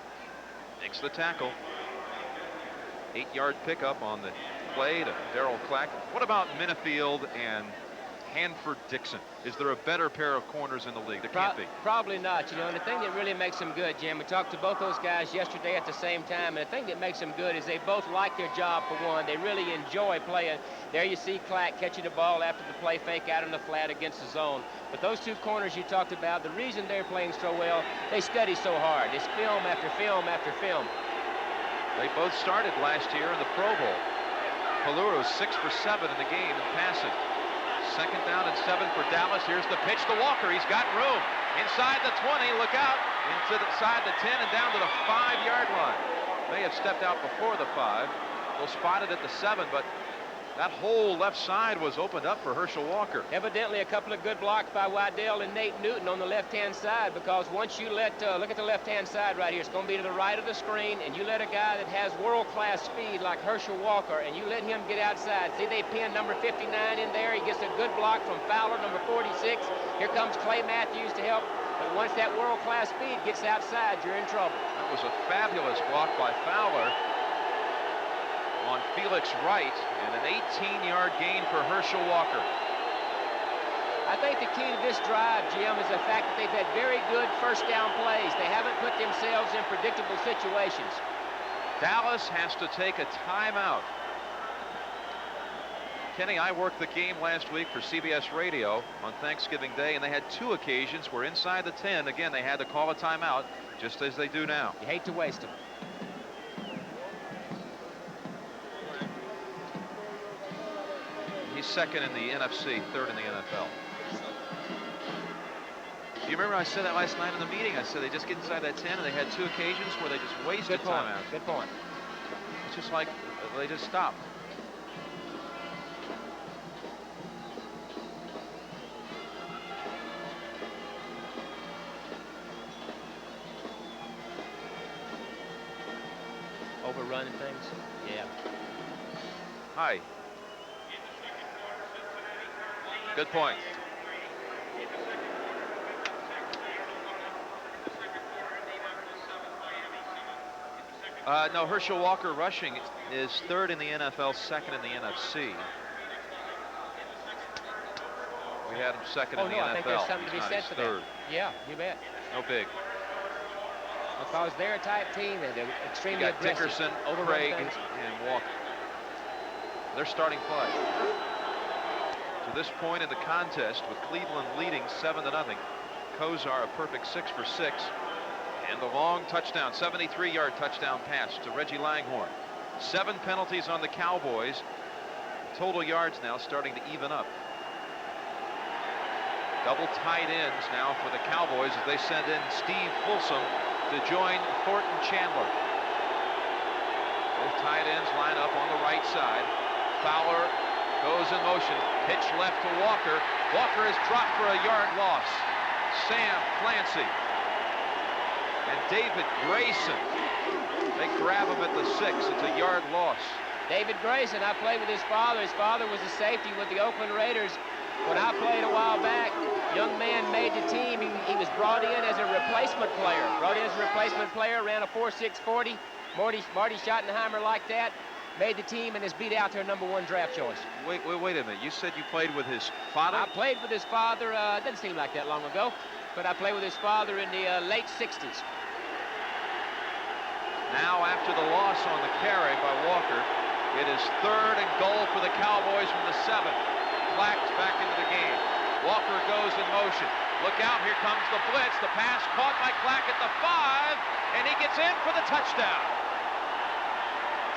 makes the tackle. 8-yard pickup on the play to Darryl Clack. What about Minifield and Hanford Dixon? Is there a better pair of corners in the league? There can't be. Probably not. You know, and the thing that really makes them good, Jim, we talked to both those guys yesterday at the same time, and the thing that makes them good is they both like their job for one. They really enjoy playing. There you see Clack catching the ball after the play fake out in the flat against the zone. But those 2 corners you talked about, the reason they're playing so well, they study so hard. It's film after film after film. They both started last year in the Pro Bowl. Pelluer was 6 for 7 in the game in passing. 2nd down and 7 for Dallas. Here's the pitch to Walker. He's got room inside the 20. Look out into the side the 10 and down to the 5-yard line. May have stepped out before the 5. They'll spot it at the 7, but that whole left side was opened up for Herschel Walker. Evidently a couple of good blocks by Waddell and Nate Newton on the left-hand side, because once you let, look at the left-hand side right here, it's going to be to the right of the screen, and you let a guy that has world-class speed like Herschel Walker, and you let him get outside. See, they pin number 59 in there. He gets a good block from Fowler, number 46. Here comes Clay Matthews to help. But once that world-class speed gets outside, you're in trouble. That was a fabulous block by Fowler on Felix Wright, and an 18-yard gain for Herschel Walker. I think the key to this drive, Jim, is the fact that they've had very good first down plays. They haven't put themselves in predictable situations. Dallas has to take a timeout. Kenny, I worked the game last week for CBS Radio on Thanksgiving Day, and they had 2 occasions where inside the 10, again, they had to call a timeout, just as they do now. You hate to waste them. He's 2nd in the NFC, 3rd in the NFL. Do you remember I said that last night in the meeting? I said they just get inside that 10, and they had 2 occasions where they just wasted timeouts. Good point. It's just like they just stop. Overrunning things? Yeah. Hi. Good point. No, Herschel Walker rushing is 3rd in the NFL, 2nd in the NFC. We had him 2nd in the NFL. I think there's something to be said for that. 3rd. Yeah, you bet. No big. Because they're a type team, and they're extremely You got aggressive. Dickerson, Overrun Craig, things. and Walker. Their starting play. To this point in the contest, with Cleveland leading 7-0, Kosar a perfect 6 for 6, and the long touchdown, 73-yard touchdown pass to Reggie Langhorne. 7 penalties on the Cowboys. Total yards now starting to even up. Double tight ends now for the Cowboys as they send in Steve Folsom to join Thornton Chandler. Both tight ends line up on the right side. Fowler goes in motion. Pitch left to Walker. Walker is dropped for a yard loss. Sam Clancy and David Grayson. They grab him at the 6. It's a yard loss. David Grayson, I played with his father. His father was a safety with the Oakland Raiders. When I played a while back, young man made the team. He was brought in as a replacement player. Ran a 4.640. Marty Schottenheimer like that. Made the team and is beat out their #1 draft choice. Wait a minute. You said you played with his father? I played with his father. Doesn't seem like that long ago, but I played with his father in the late 60s. Now, after the loss on the carry by Walker, it is 3rd and goal for the Cowboys from the 7. Clack's back into the game. Walker goes in motion. Look out, here comes the blitz. The pass caught by Clack at the 5, and he gets in for the touchdown.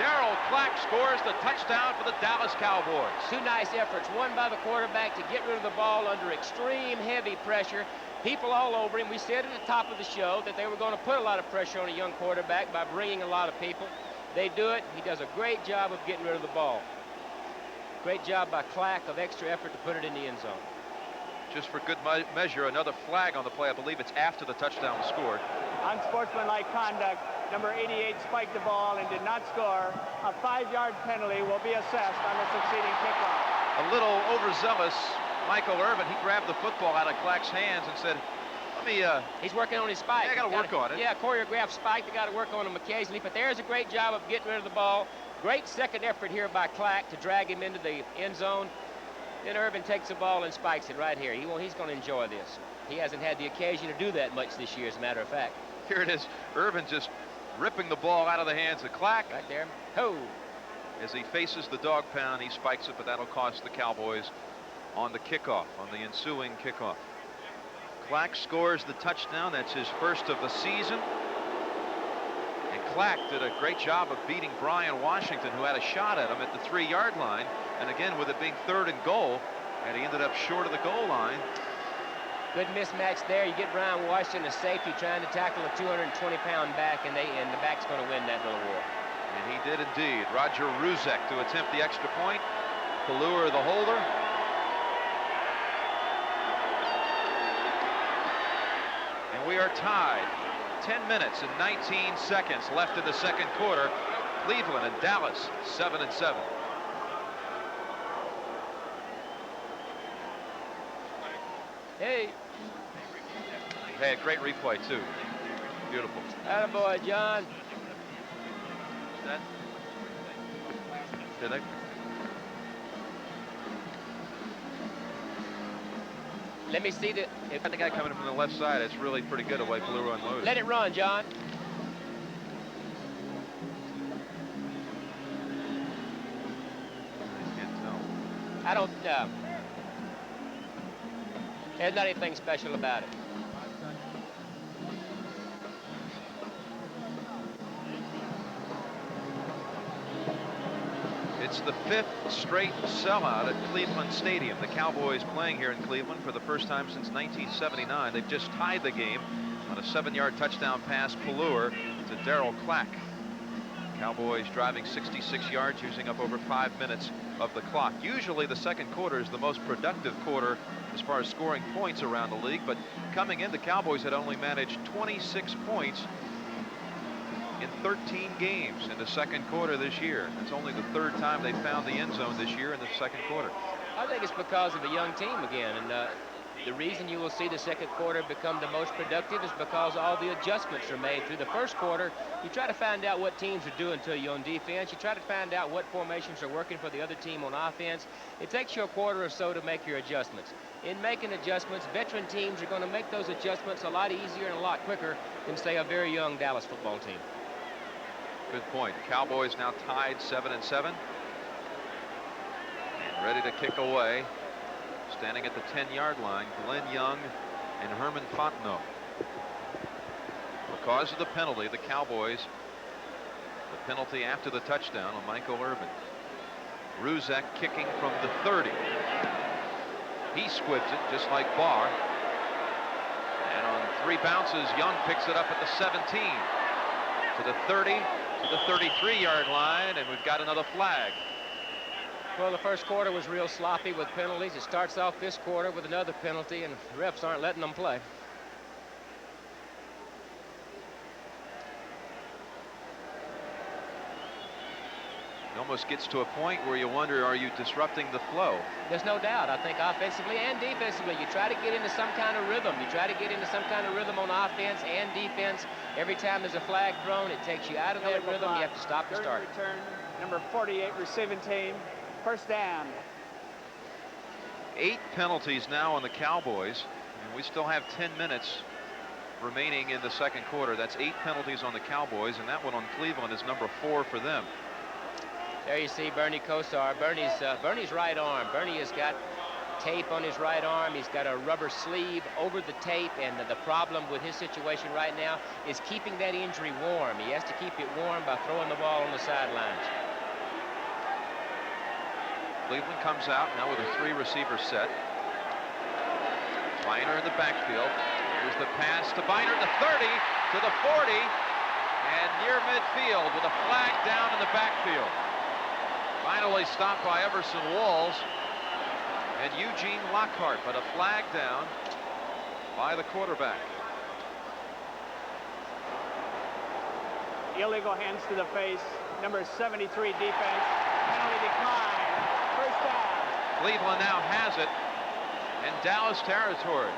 Darryl Clack scores the touchdown for the Dallas Cowboys. 2 nice efforts. One by the quarterback to get rid of the ball under extreme heavy pressure. People all over him. We said at the top of the show that they were going to put a lot of pressure on a young quarterback by bringing a lot of people. They do it. He does a great job of getting rid of the ball. Great job by Clack of extra effort to put it in the end zone. Just for good measure, another flag on the play. I believe it's after the touchdown was scored. Unsportsmanlike conduct. Number 88 spiked the ball and did not score. A 5-yard penalty will be assessed on the succeeding kickoff. A little overzealous Michael Irvin. He grabbed the football out of Clack's hands and said, let me... He's working on his spike. Yeah, I got to work on it. Yeah, choreographed spike. They got to work on him occasionally. But there's a great job of getting rid of the ball. Great second effort here by Clack to drag him into the end zone. Then Irvin takes the ball and spikes it right here. He's going to enjoy this. He hasn't had the occasion to do that much this year, as a matter of fact. Here it is. Irvin just ripping the ball out of the hands of Clack. Right there. Ho! As he faces the dog pound, he spikes it, but that'll cost the Cowboys on the kickoff, on the ensuing kickoff. Clack scores the touchdown. That's his first of the season. And Clack did a great job of beating Brian Washington, who had a shot at him at the 3-yard line. And again, with it being 3rd and goal, and he ended up short of the goal line. Good mismatch there. You get Brian Washington, a safety, trying to tackle a 220-pound back, and the back's going to win that little war. And he did indeed. Roger Ruzek to attempt the extra point. Pelluer the holder. And we are tied. 10 minutes and 19 seconds left in the second quarter. Cleveland and Dallas 7-7. Hey. Hey, a great replay too. Beautiful. Attaboy, John. That. Did they? Let me see the. Got the guy coming from the left side. It's really pretty good the way Pelluer unloaded. Let it run, John. I can't tell. I don't. There's not anything special about it. It's the 5th straight sellout at Cleveland Stadium. The Cowboys playing here in Cleveland for the first time since 1979. They've just tied the game on a 7-yard touchdown pass, Pelluer, to Darryl Clack. Cowboys driving 66 yards, using up over 5 minutes of the clock. Usually the second quarter is the most productive quarter as far as scoring points around the league, but coming in, the Cowboys had only managed 26 points in 13 games in the second quarter this year. It's only the 3rd time they found the end zone this year in the second quarter. I think it's because of a young team again, and the reason you will see the second quarter become the most productive is because all the adjustments are made through the first quarter. You try to find out what teams are doing to you on defense. You try to find out what formations are working for the other team on offense. It takes you a quarter or so to make your adjustments. In making adjustments, veteran teams are going to make those adjustments a lot easier and a lot quicker than, say, a very young Dallas football team. Good point. Cowboys now tied 7-7. And ready to kick away. Standing at the 10-yard line, Glenn Young and Herman Fontenot. Because of the penalty, the Cowboys, the penalty after the touchdown on Michael Irvin. Ruzek kicking from the 30. He squibs it just like Barr. And on 3 bounces, Young picks it up at the 17. To the 30, to the 33-yard line, and we've got another flag. Well, the first quarter was real sloppy with penalties. It starts off this quarter with another penalty, and the refs aren't letting them play. It almost gets to a point where you wonder, are you disrupting the flow? There's no doubt. I think offensively and defensively, you try to get into some kind of rhythm. You try to get into some kind of rhythm on offense and defense. Every time there's a flag thrown, it takes you out of that rhythm. You have to stop the start. Return, number 48 receiving team, first down. 8 penalties now on the Cowboys, and we still have 10 minutes remaining in the second quarter. That's 8 penalties on the Cowboys, and that one on Cleveland is number 4 for them. There you see Bernie Kosar. Bernie's right arm. Bernie has got tape on his right arm. He's got a rubber sleeve over the tape, and the problem with his situation right now is keeping that injury warm. He has to keep it warm by throwing the ball on the sidelines. Cleveland comes out now with a 3-receiver set. Biner in the backfield. Here's the pass to Biner, the 30, to the 40, and near midfield with a flag down in the backfield. Finally stopped by Everson Walls and Eugene Lockhart, but a flag down by the quarterback. Illegal hands to the face, number 73 defense, penalty decline, first down. Cleveland now has it in Dallas territory.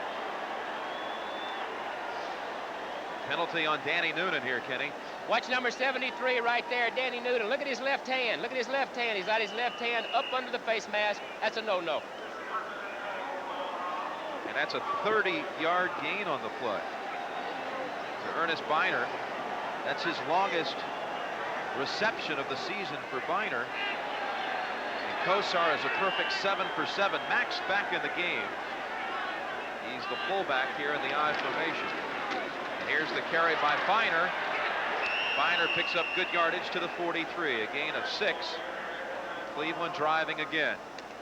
Penalty on Danny Noonan here, Kenny. Watch number 73 right there, Danny Noonan. Look at his left hand. Look at his left hand. He's got his left hand up under the face mask. That's a no-no. And that's a 30-yard gain on the play. To Ernest Biner. That's his longest reception of the season for Biner. And Kosar is a perfect 7 for 7. Max back in the game. He's the fullback here in the I formation. And here's the carry by Biner. Biner picks up good yardage to the 43, a gain of 6. Cleveland driving again.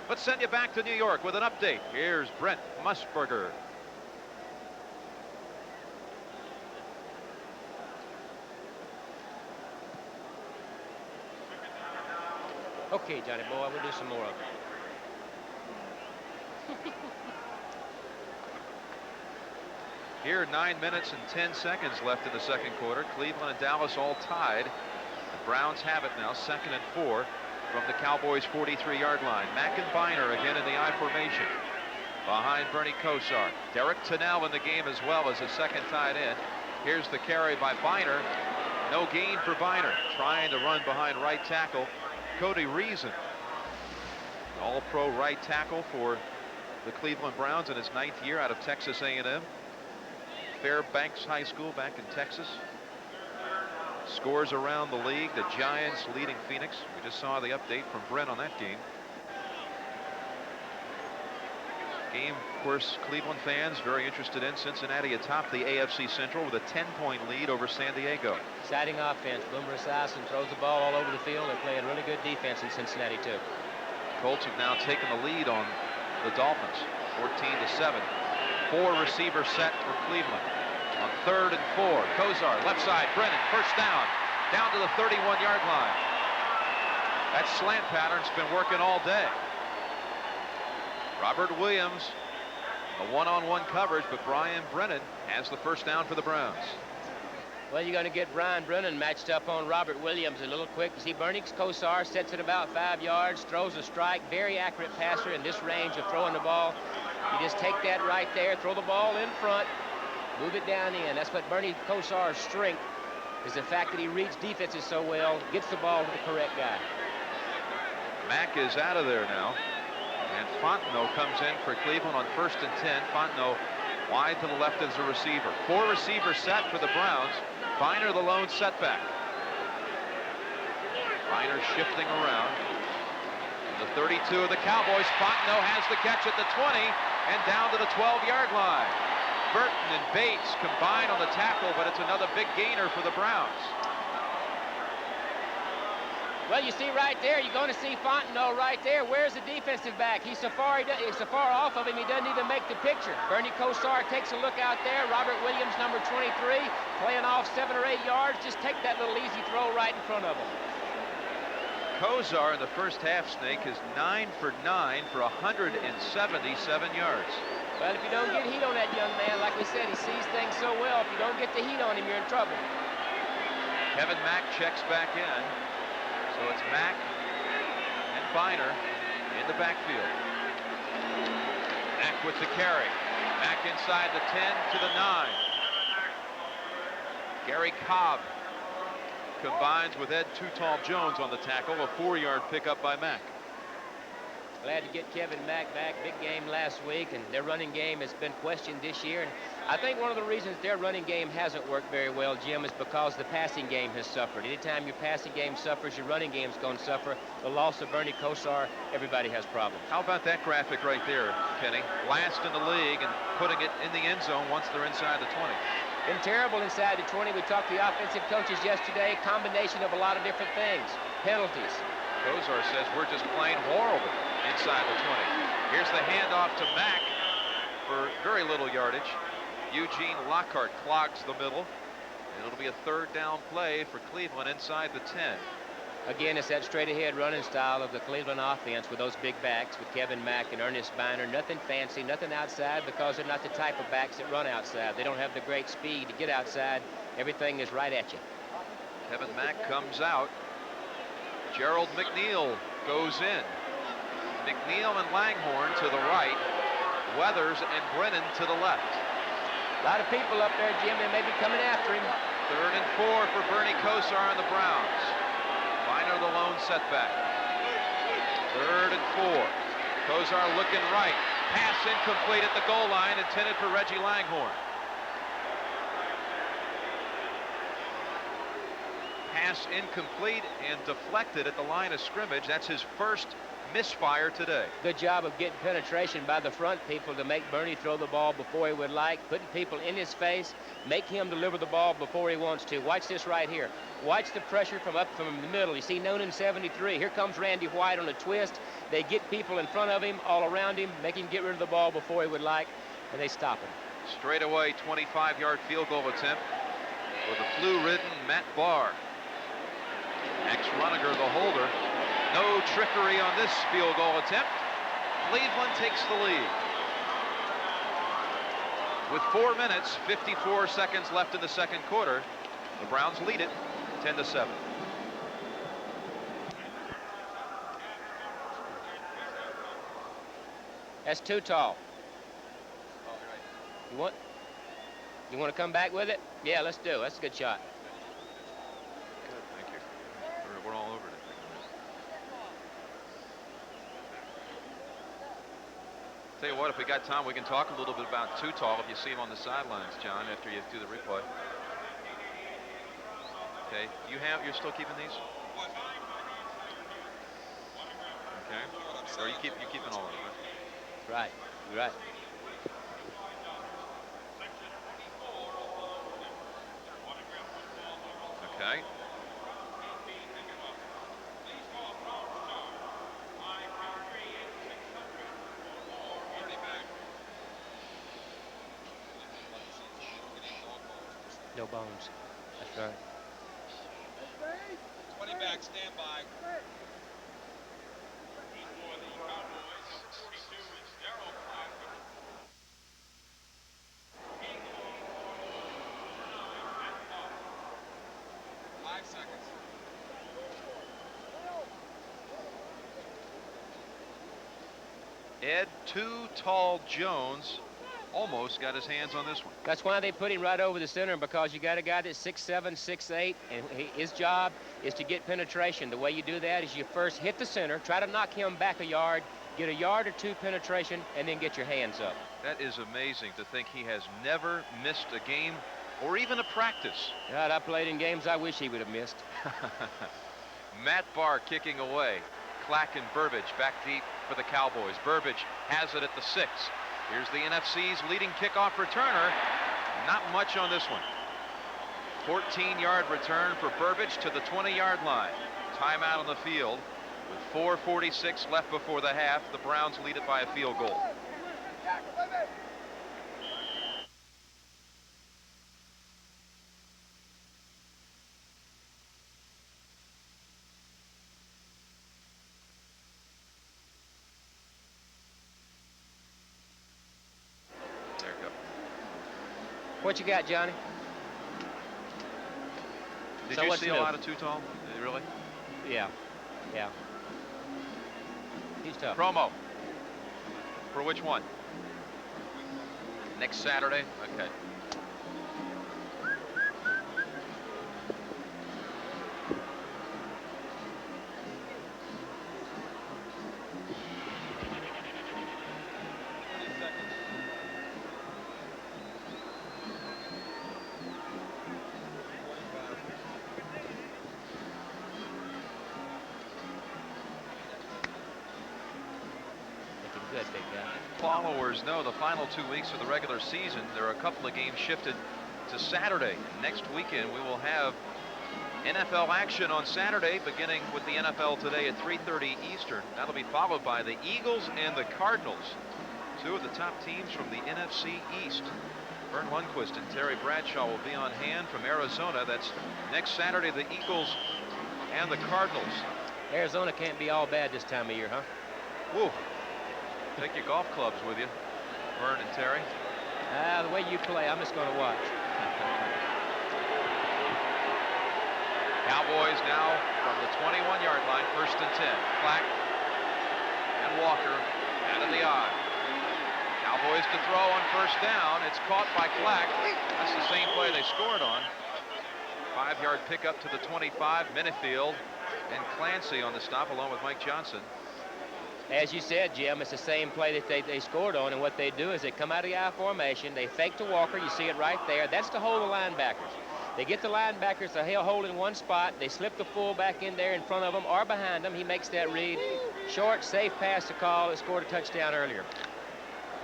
Let's send you back to New York with an update. Here's Brent Musburger. Okay, Johnny boy, we'll do some more of it. Here, 9 minutes and 10 seconds left in the second quarter. Cleveland and Dallas all tied. The Browns have it now, 2nd and 4 from the Cowboys' 43-yard line. Mack and Biner again in the I formation behind Bernie Kosar. Derek Tennell in the game as well as a second tight end. Here's the carry by Biner. No gain for Biner. Trying to run behind right tackle Cody Reason. All-pro right tackle for the Cleveland Browns in his 9th year out of Texas A&M. Fairbanks High School back in Texas. Scores around the league. The Giants leading Phoenix. We just saw the update from Brent on that game. Game, of course, Cleveland fans very interested in. Cincinnati atop the AFC Central with a 10-point lead over San Diego. Exciting offense. Boomer Esiason throws the ball all over the field. They're playing really good defense in Cincinnati, too. Colts have now taken the lead on the Dolphins, 14-7. 4-receiver set for Cleveland. On 3rd and 4, Kosar, left side, Brennan, first down to the 31-yard line. That slant pattern's been working all day. Robert Williams, a one-on-one coverage, but Brian Brennan has the first down for the Browns. Well, you're going to get Brian Brennan matched up on Robert Williams a little quick. You see, Bernie Kosar sets it about 5 yards, throws a strike, very accurate passer in this range of throwing the ball. You just take that right there, throw the ball in front, move it down in. That's what Bernie Kosar's strength is, the fact that he reads defenses so well, gets the ball to the correct guy. Mack is out of there now, and Fontenot comes in for Cleveland on 1st and 10. Fontenot wide to the left as a receiver. 4-receiver set for the Browns. Biner the lone setback. Biner shifting around. The 32 of the Cowboys. Fontenot has the catch at the 20 and down to the 12-yard line. Burton and Bates combine on the tackle, but it's another big gainer for the Browns. Well, you see right there, you're going to see Fontenot right there. Where's the defensive back? He's so far off of him, he doesn't even make the picture. Bernie Kosar takes a look out there. Robert Williams, number 23, playing off 7 or 8 yards. Just take that little easy throw right in front of him. Kosar in the first half, Snake, is 9 for 9 for 177 yards. Well, if you don't get heat on that young man, like we said, he sees things so well. If you don't get the heat on him, you're in trouble. Kevin Mack checks back in. So it's Mack, Biner in the backfield. Mack with the carry. Mack inside the 10 to the 9. Gary Cobb combines with Ed Too Tall Jones on the tackle. A 4-yard pickup by Mack. Glad to get Kevin Mack back. Big game last week, and their running game has been questioned this year. And I think one of the reasons their running game hasn't worked very well, Jim, is because the passing game has suffered. Anytime your passing game suffers, your running game's going to suffer. The loss of Bernie Kosar, everybody has problems. How about that graphic right there, Kenny? Last in the league and putting it in the end zone once they're inside the 20. Been terrible inside the 20. We talked to the offensive coaches yesterday. Combination of a lot of different things. Penalties. Kosar says we're just playing horrible inside the 20. Here's the handoff to Mack for very little yardage. Eugene Lockhart clogs the middle. And it'll be a 3rd down play for Cleveland inside the 10. Again, it's that straight ahead running style of the Cleveland offense with those big backs with Kevin Mack and Ernest Biner. Nothing fancy, nothing outside, because they're not the type of backs that run outside. They don't have the great speed to get outside. Everything is right at you. Kevin Mack comes out. Gerald McNeil goes in. McNeil and Langhorne to the right. Weathers and Brennan to the left. A lot of people up there, Jim. They may be coming after him. 3rd and 4 for Bernie Kosar and the Browns. Biner the lone setback. 3rd and 4. Kosar looking right. Pass incomplete at the goal line, intended for Reggie Langhorne. Pass incomplete and deflected at the line of scrimmage. That's his first misfire today. Good job of getting penetration by the front people to make Bernie throw the ball before he would like, putting people in his face, make him deliver the ball before he wants to. Watch this right here. Watch the pressure from the middle. You see Noonan 73. Here comes Randy White on a twist. They get people in front of him, all around him, make him get rid of the ball before he would like, and they stop him. Straight away 25-yard field goal attempt for the flu-ridden Matt Barr. Ex-Runiger, the holder. No trickery on this field goal attempt. Cleveland takes the lead. With 4 minutes, 54 seconds left in the second quarter, the Browns lead it 10-7. That's too tall. You want to come back with it? Yeah, let's do. That's a good shot. Good, thank you. We're all over it. Tell you what, if we got time, we can talk a little bit about Too Tall if you see him on the sidelines, John, after you do the replay. Okay, you're still keeping these? Okay. Or you're keeping all of them, right? Right, you're right. Okay. No bones. That's right. 20 back, stand by. Ed Too Tall Jones almost got his hands on this one. That's why they put him right over the center, because you got a guy that's 6'7", 6'8", and his job is to get penetration. The way you do that is you first hit the center, try to knock him back a yard, get a yard or two penetration, and then get your hands up. That is amazing to think he has never missed a game or even a practice. God, I played in games I wish he would have missed. Matt Barr kicking away. Clack and Burbage back deep for the Cowboys. Burbage has it at the 6. Here's the NFC's leading kickoff returner. Not much on this one. 14-yard return for Burbage to the 20-yard line. Timeout on the field. With 4:46 left before the half, the Browns lead it by a field goal. What you got, Johnny? Did you see a lot of Too Tall? Really? Yeah. Yeah. He's tough. Promo. For which one? Next Saturday? Okay. Good, big guy. Followers know the final 2 weeks of the regular season, there are a couple of games shifted to Saturday. Next weekend, we will have NFL action on Saturday, beginning with the NFL today at 3:30 Eastern. That'll be followed by the Eagles and the Cardinals, two of the top teams from the NFC East. Vern Lundquist and Terry Bradshaw will be on hand from Arizona. That's next Saturday, the Eagles and the Cardinals. Arizona can't be all bad this time of year, huh? Woo. Take your golf clubs with you, Vern and Terry. The way you play, I'm just going to watch. Cowboys now from the 21-yard line, 1st and 10. Clack and Walker out of the eye. Cowboys to throw on 1st down. It's caught by Clack. That's the same play they scored on. 5-yard pickup to the 25. Minifield and Clancy on the stop, along with Mike Johnson. As you said, Jim, it's the same play that they scored on, and what they do is they come out of the I formation, they fake to Walker, you see it right there. That's to hold the linebackers. They get the linebackers to hold in one spot, they slip the fullback in there in front of them or behind them. He makes that read. Short, safe pass to call. It scored a touchdown earlier.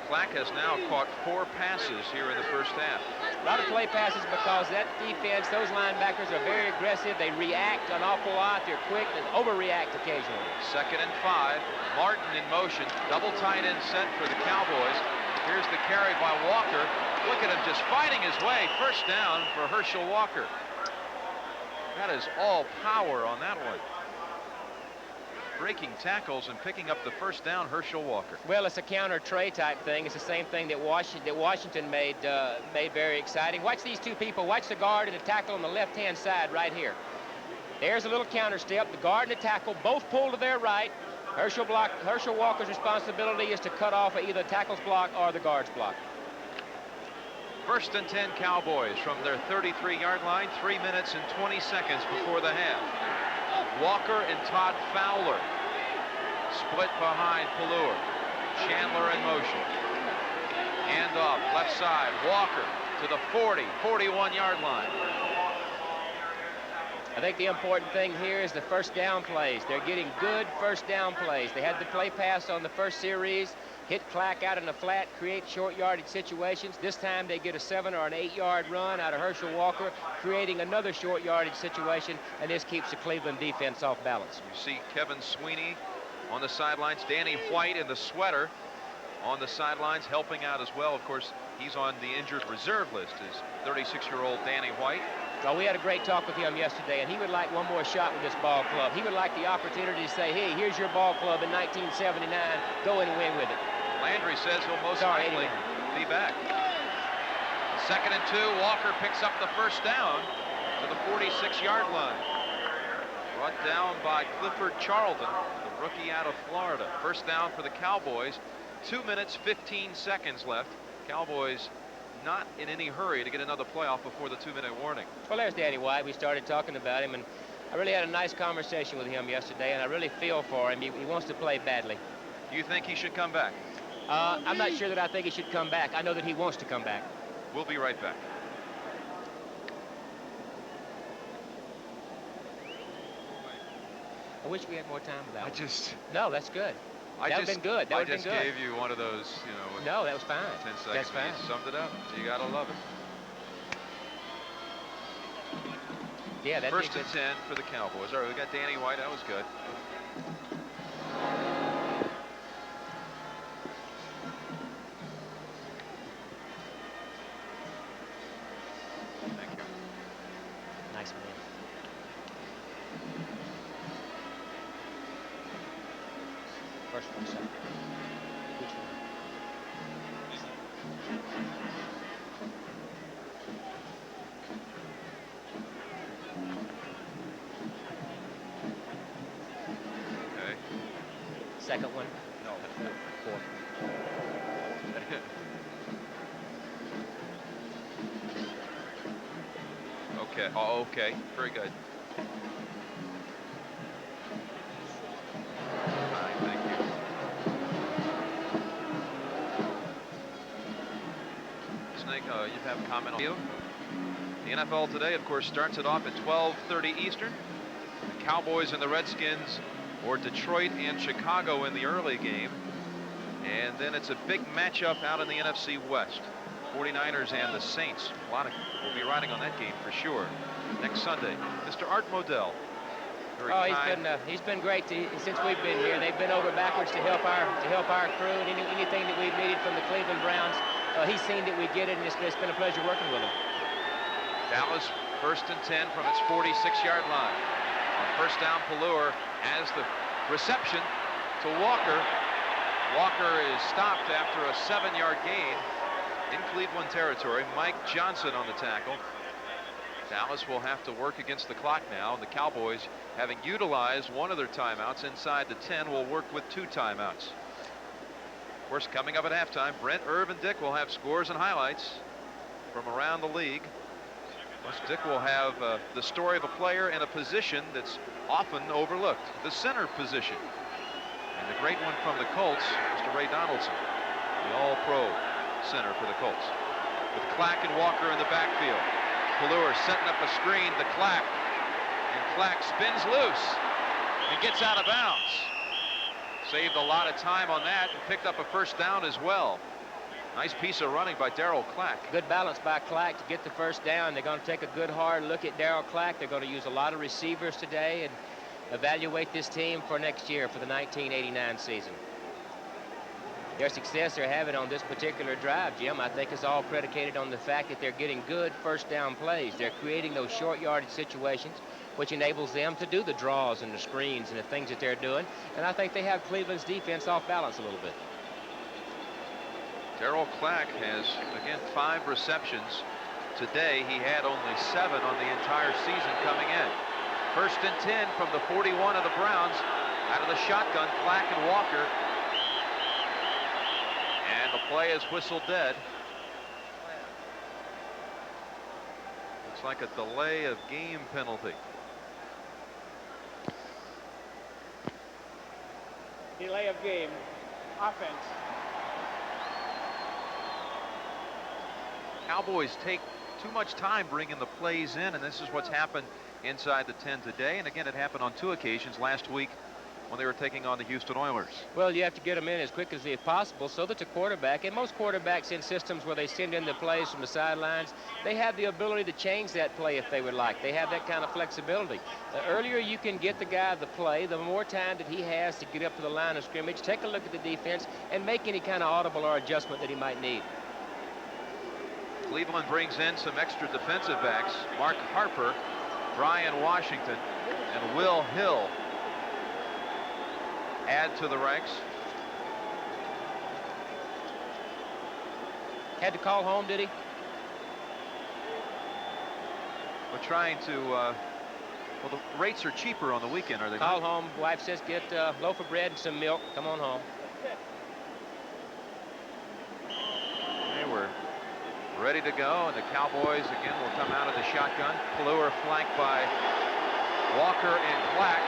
Clack has now caught 4 passes here in the 1st half. A lot of play passes because that defense, those linebackers are very aggressive. They react an awful lot. They're quick and overreact occasionally. 2nd and 5. Martin in motion. Double tight end set for the Cowboys. Here's the carry by Walker. Look at him just fighting his way. 1st down for Herschel Walker. That is all power on that one. Breaking tackles and picking up the 1st down, Herschel Walker. Well, it's a counter tray type thing. It's the same thing that Washington made very exciting. Watch these two people. Watch the guard and the tackle on the left-hand side right here. There's a little counter step. The guard and the tackle both pull to their right. Herschel Walker's responsibility is to cut off either the tackle's block or the guard's block. 1st and 10 Cowboys from their 33-yard line. 3 minutes and 20 seconds before the half. Walker and Todd Fowler split behind Pallure. Chandler in motion. Hand off, left side. Walker to the 40, 41-yard line. I think the important thing here is the 1st down plays. They're getting good 1st down plays. They had the play pass on the 1st series, hit Clack out in the flat, create short yardage situations. This time they get a 7 or an 8-yard run out of Herschel Walker, creating another short yardage situation, and this keeps the Cleveland defense off balance. You see Kevin Sweeney on the sidelines, Danny White in the sweater on the sidelines helping out as well. Of course, he's on the injured reserve list, is 36-year-old Danny White. Well, we had a great talk with him yesterday, and he would like one more shot with this ball club. He would like the opportunity to say, hey, here's your ball club in 1979. Go and win with it. Landry says he'll most likely be back. 2nd and 2. Walker picks up the 1st down to the 46-yard line. Brought down by Clifford Charlton, the rookie out of Florida. 1st down for the Cowboys. 2 minutes, 15 seconds left. Cowboys not in any hurry to get another playoff before the 2-minute warning. Well, there's Danny White. We started talking about him, and I really had a nice conversation with him yesterday, and I really feel for him. He wants to play badly. Do you think he should come back? I'm not sure that I think he should come back. I know that he wants to come back. We'll be right back. I wish we had more time with that. No, that's good. That would have been good. I just gave you one of those, you know. No, that was fine. 10 seconds. That's fine. You summed it up. You gotta love it. Yeah, that's 1st and 10 for the Cowboys. All right, we got Danny White. That was good. Thank you. Nice man. First one, second. Which one? Okay. second one? No, Fourth. Okay. Oh, okay. Very good. Fine, thank you. Snake, you have a comment on you? The NFL today, of course, starts it off at 12:30 Eastern. The Cowboys and the Redskins, or Detroit and Chicago in the early game. And then it's a big matchup out in the NFC West. 49ers and the Saints. A lot of will be riding on that game for sure. Next Sunday, Mr. Art Modell. Very kind. He's been great since we've been here. They've been over backwards to help our crew, and anything that we've needed from the Cleveland Browns, he's seen that we get it, and it's been a pleasure working with him. Dallas 1st and 10 from its 46-yard line. On first down, Pelluer has the reception to Walker. Walker is stopped after a 7-yard gain in Cleveland territory. Mike Johnson on the tackle. Dallas will have to work against the clock now, and the Cowboys, having utilized one of their timeouts inside the 10, will work with 2 timeouts. Of course, coming up at halftime, Brent, Irv, and Dick will have scores and highlights from around the league. Plus, Dick will have the story of a player in a position that's often overlooked, the center position. And the great one from the Colts, Mr. Ray Donaldson, the all-pro center for the Colts. With Clack and Walker in the backfield. Pelluer setting up a screen to Clack. And Clack spins loose and gets out of bounds. Saved a lot of time on that and picked up a first down as well. Nice piece of running by Darryl Clack. Good balance by Clack to get the first down. They're going to take a good hard look at Darryl Clack. They're going to use a lot of receivers today and evaluate this team for next year for the 1989 season. Their success they're having on this particular drive, Jim, I think is all predicated on the fact that they're getting good first down plays. They're creating those short yardage situations, which enables them to do the draws and the screens and the things that they're doing. And I think they have Cleveland's defense off balance a little bit. Darryl Clack has, again, 5 receptions. Today, he had only 7 on the entire season coming in. 1st and 10 from the 41 of the Browns. Out of the shotgun, Clack and Walker. And the play is whistled dead. Looks like a delay of game penalty. Delay of game. Offense. Cowboys take too much time bringing the plays in, and this is what's happened inside the 10 today. And again, it happened on 2 occasions last week when they were taking on the Houston Oilers. Well, you have to get them in as quick as possible so that the quarterback, and most quarterbacks in systems where they send in the plays from the sidelines, they have the ability to change that play if they would like. They have that kind of flexibility. The earlier you can get the guy the play, the more time that he has to get up to the line of scrimmage, take a look at the defense, and make any kind of audible or adjustment that he might need. Cleveland brings in some extra defensive backs. Mark Harper, Brian Washington, and Will Hill add to the ranks. Had to call home, did he? We're trying to, well, the rates are cheaper on the weekend, are they Call not? home. Wife says get a loaf of bread and some milk. Come on home. They were ready to go, and the Cowboys again will come out of the shotgun. Pelluer flanked by Walker and Clack.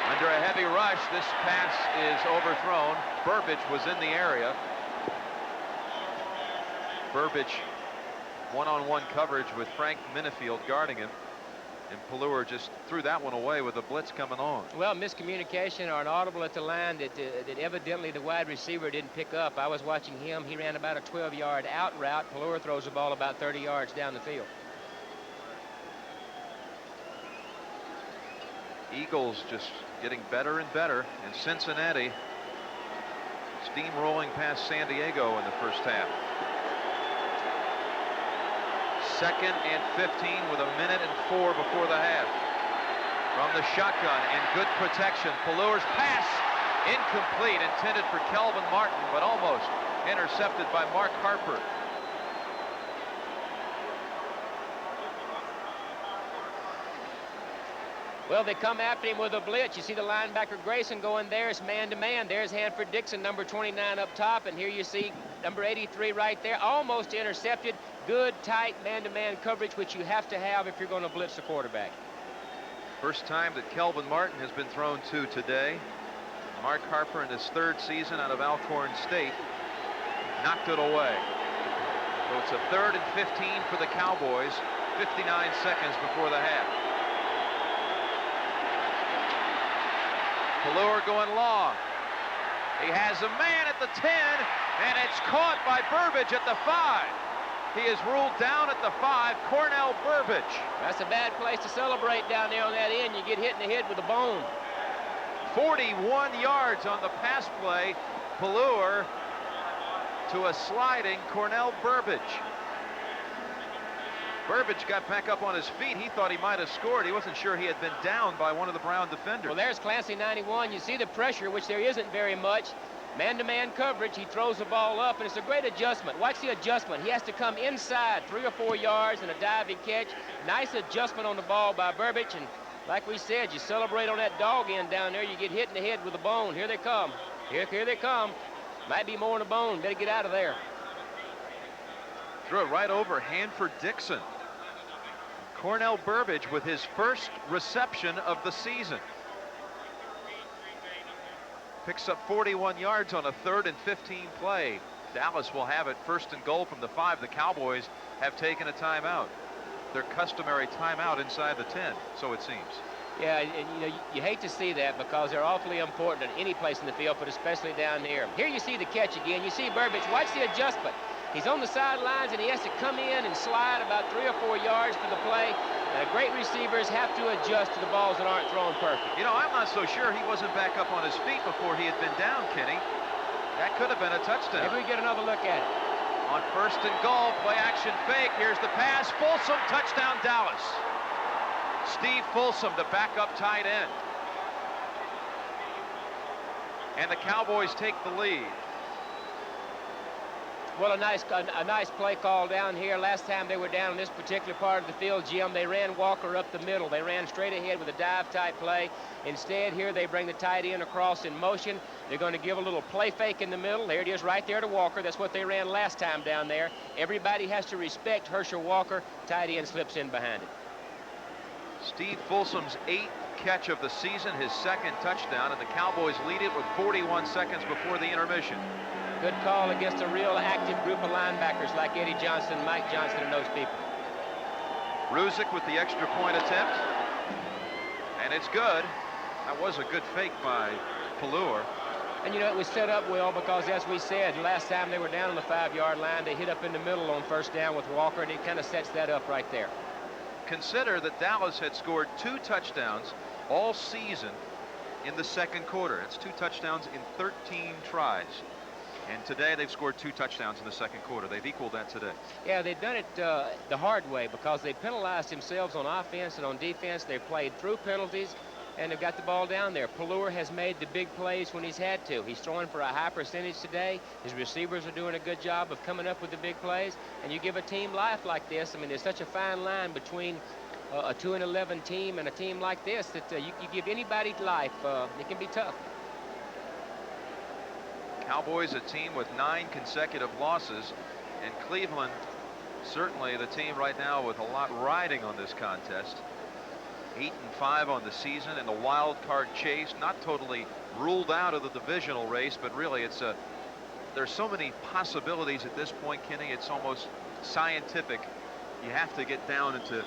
Under a heavy rush, this pass is overthrown. Burbage was in the area. Burbage one-on-one coverage with Frank Minifield guarding him, and Pelluer just threw that one away with the blitz coming on. Well, miscommunication or an audible at the line that evidently the wide receiver didn't pick up. I was watching him. He ran about a 12-yard out route. Pelluer throws the ball about 30 yards down the field. Eagles just getting better and better, and Cincinnati steamrolling past San Diego in the first half. 2nd and 15 with 1:04 before the half. From the shotgun and good protection. Pelluer's pass incomplete, intended for Kelvin Martin, but almost intercepted by Mark Harper. Well, they come after him with a blitz. You see the linebacker Grayson going there. It's man-to-man. There's Hanford Dixon, number 29 up top. And here you see number 83 right there, almost intercepted. Good, tight man-to-man coverage, which you have to have if you're going to blitz the quarterback. First time that Kelvin Martin has been thrown to today. Mark Harper in his 3rd season out of Alcorn State knocked it away. So it's a 3rd and 15 for the Cowboys, 59 seconds before the half. Pallure going long. He has a man at the 10, and it's caught by Burbage at the 5. He is ruled down at the 5, Cornell Burbage. That's a bad place to celebrate down there on that end. You get hit in the head with a bone. 41 yards on the pass play. Pallure to a sliding Cornell Burbage. Burbage got back up on his feet. He thought he might have scored. He wasn't sure he had been down by one of the Brown defenders. Well, there's Clancy, 91. You see the pressure, which there isn't very much. Man-to-man coverage. He throws the ball up, and it's a great adjustment. Watch the adjustment. He has to come inside 3 or 4 yards and a diving catch. Nice adjustment on the ball by Burbage, and like we said, you celebrate on that dog end down there. You get hit in the head with a bone. Here they come. Here they come. Might be more than a bone. Better get out of there. Threw it right over Hanford Dixon. Cornell Burbage with his first reception of the season. Picks up 41 yards on a 3rd and 15 play. Dallas will have it 1st and goal from the 5. The Cowboys have taken a timeout. Their customary timeout inside the 10, so it seems. Yeah, and you know, you hate to see that because they're awfully important at any place in the field, but especially down here. Here you see the catch again. You see Burbage. Watch the adjustment. He's on the sidelines, and he has to come in and slide about 3 or 4 yards for the play. And great receivers have to adjust to the balls that aren't thrown perfect. You know, I'm not so sure he wasn't back up on his feet before he had been down, Kenny. That could have been a touchdown. Maybe we get another look at it. On 1st and goal, play action fake. Here's the pass. Folsom, touchdown Dallas. Steve Folsom, the backup tight end. And the Cowboys take the lead. Well, a nice play call down here. Last time they were down in this particular part of the field, Jim, they ran Walker up the middle. They ran straight ahead with a dive-type play. Instead, here they bring the tight end across in motion. They're going to give a little play fake in the middle. There it is right there to Walker. That's what they ran last time down there. Everybody has to respect Herschel Walker. Tight end slips in behind it. Steve Folsom's 8th catch of the season, his 2nd touchdown, and the Cowboys lead it with 41 seconds before the intermission. Good call against a real active group of linebackers like Eddie Johnson, Mike Johnson, and those people. Ruzick with the extra point attempt. And it's good. That was a good fake by Pallure. And, you know, it was set up well because, as we said, last time they were down on the 5-yard line, they hit up in the middle on 1st down with Walker, and it kind of sets that up right there. Consider that Dallas had scored 2 touchdowns all season in the 2nd quarter. It's 2 touchdowns in 13 tries. And today they've scored 2 touchdowns in the 2nd quarter. They've equaled that today. Yeah, they've done it the hard way because they penalized themselves on offense and on defense. They've played through penalties, and they've got the ball down there. Pallure has made the big plays when he's had to. He's throwing for a high percentage today. His receivers are doing a good job of coming up with the big plays. And you give a team life like this, I mean, there's such a fine line between a 2-11 team and a team like this that you give anybody life. It can be tough. Cowboys, a team with 9 consecutive losses, and Cleveland, certainly the team right now with a lot riding on this contest. 8-5 on the season in the wild card chase, not totally ruled out of the divisional race, but really it's there's so many possibilities at this point, Kenny. It's almost scientific. You have to get down into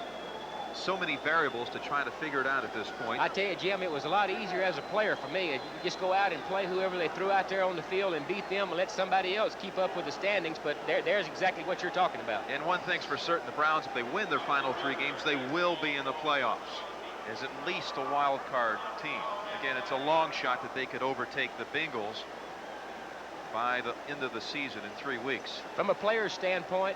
so many variables to try to figure it out at this point. I tell you, Jim, it was a lot easier as a player for me. You just go out and play whoever they threw out there on the field and beat them and let somebody else keep up with the standings. But there's exactly what you're talking about. And one thing's for certain, the Browns, if they win their final 3 games, they will be in the playoffs as at least a wild card team. Again, it's a long shot that they could overtake the Bengals by the end of the season in 3 weeks. From a player's standpoint,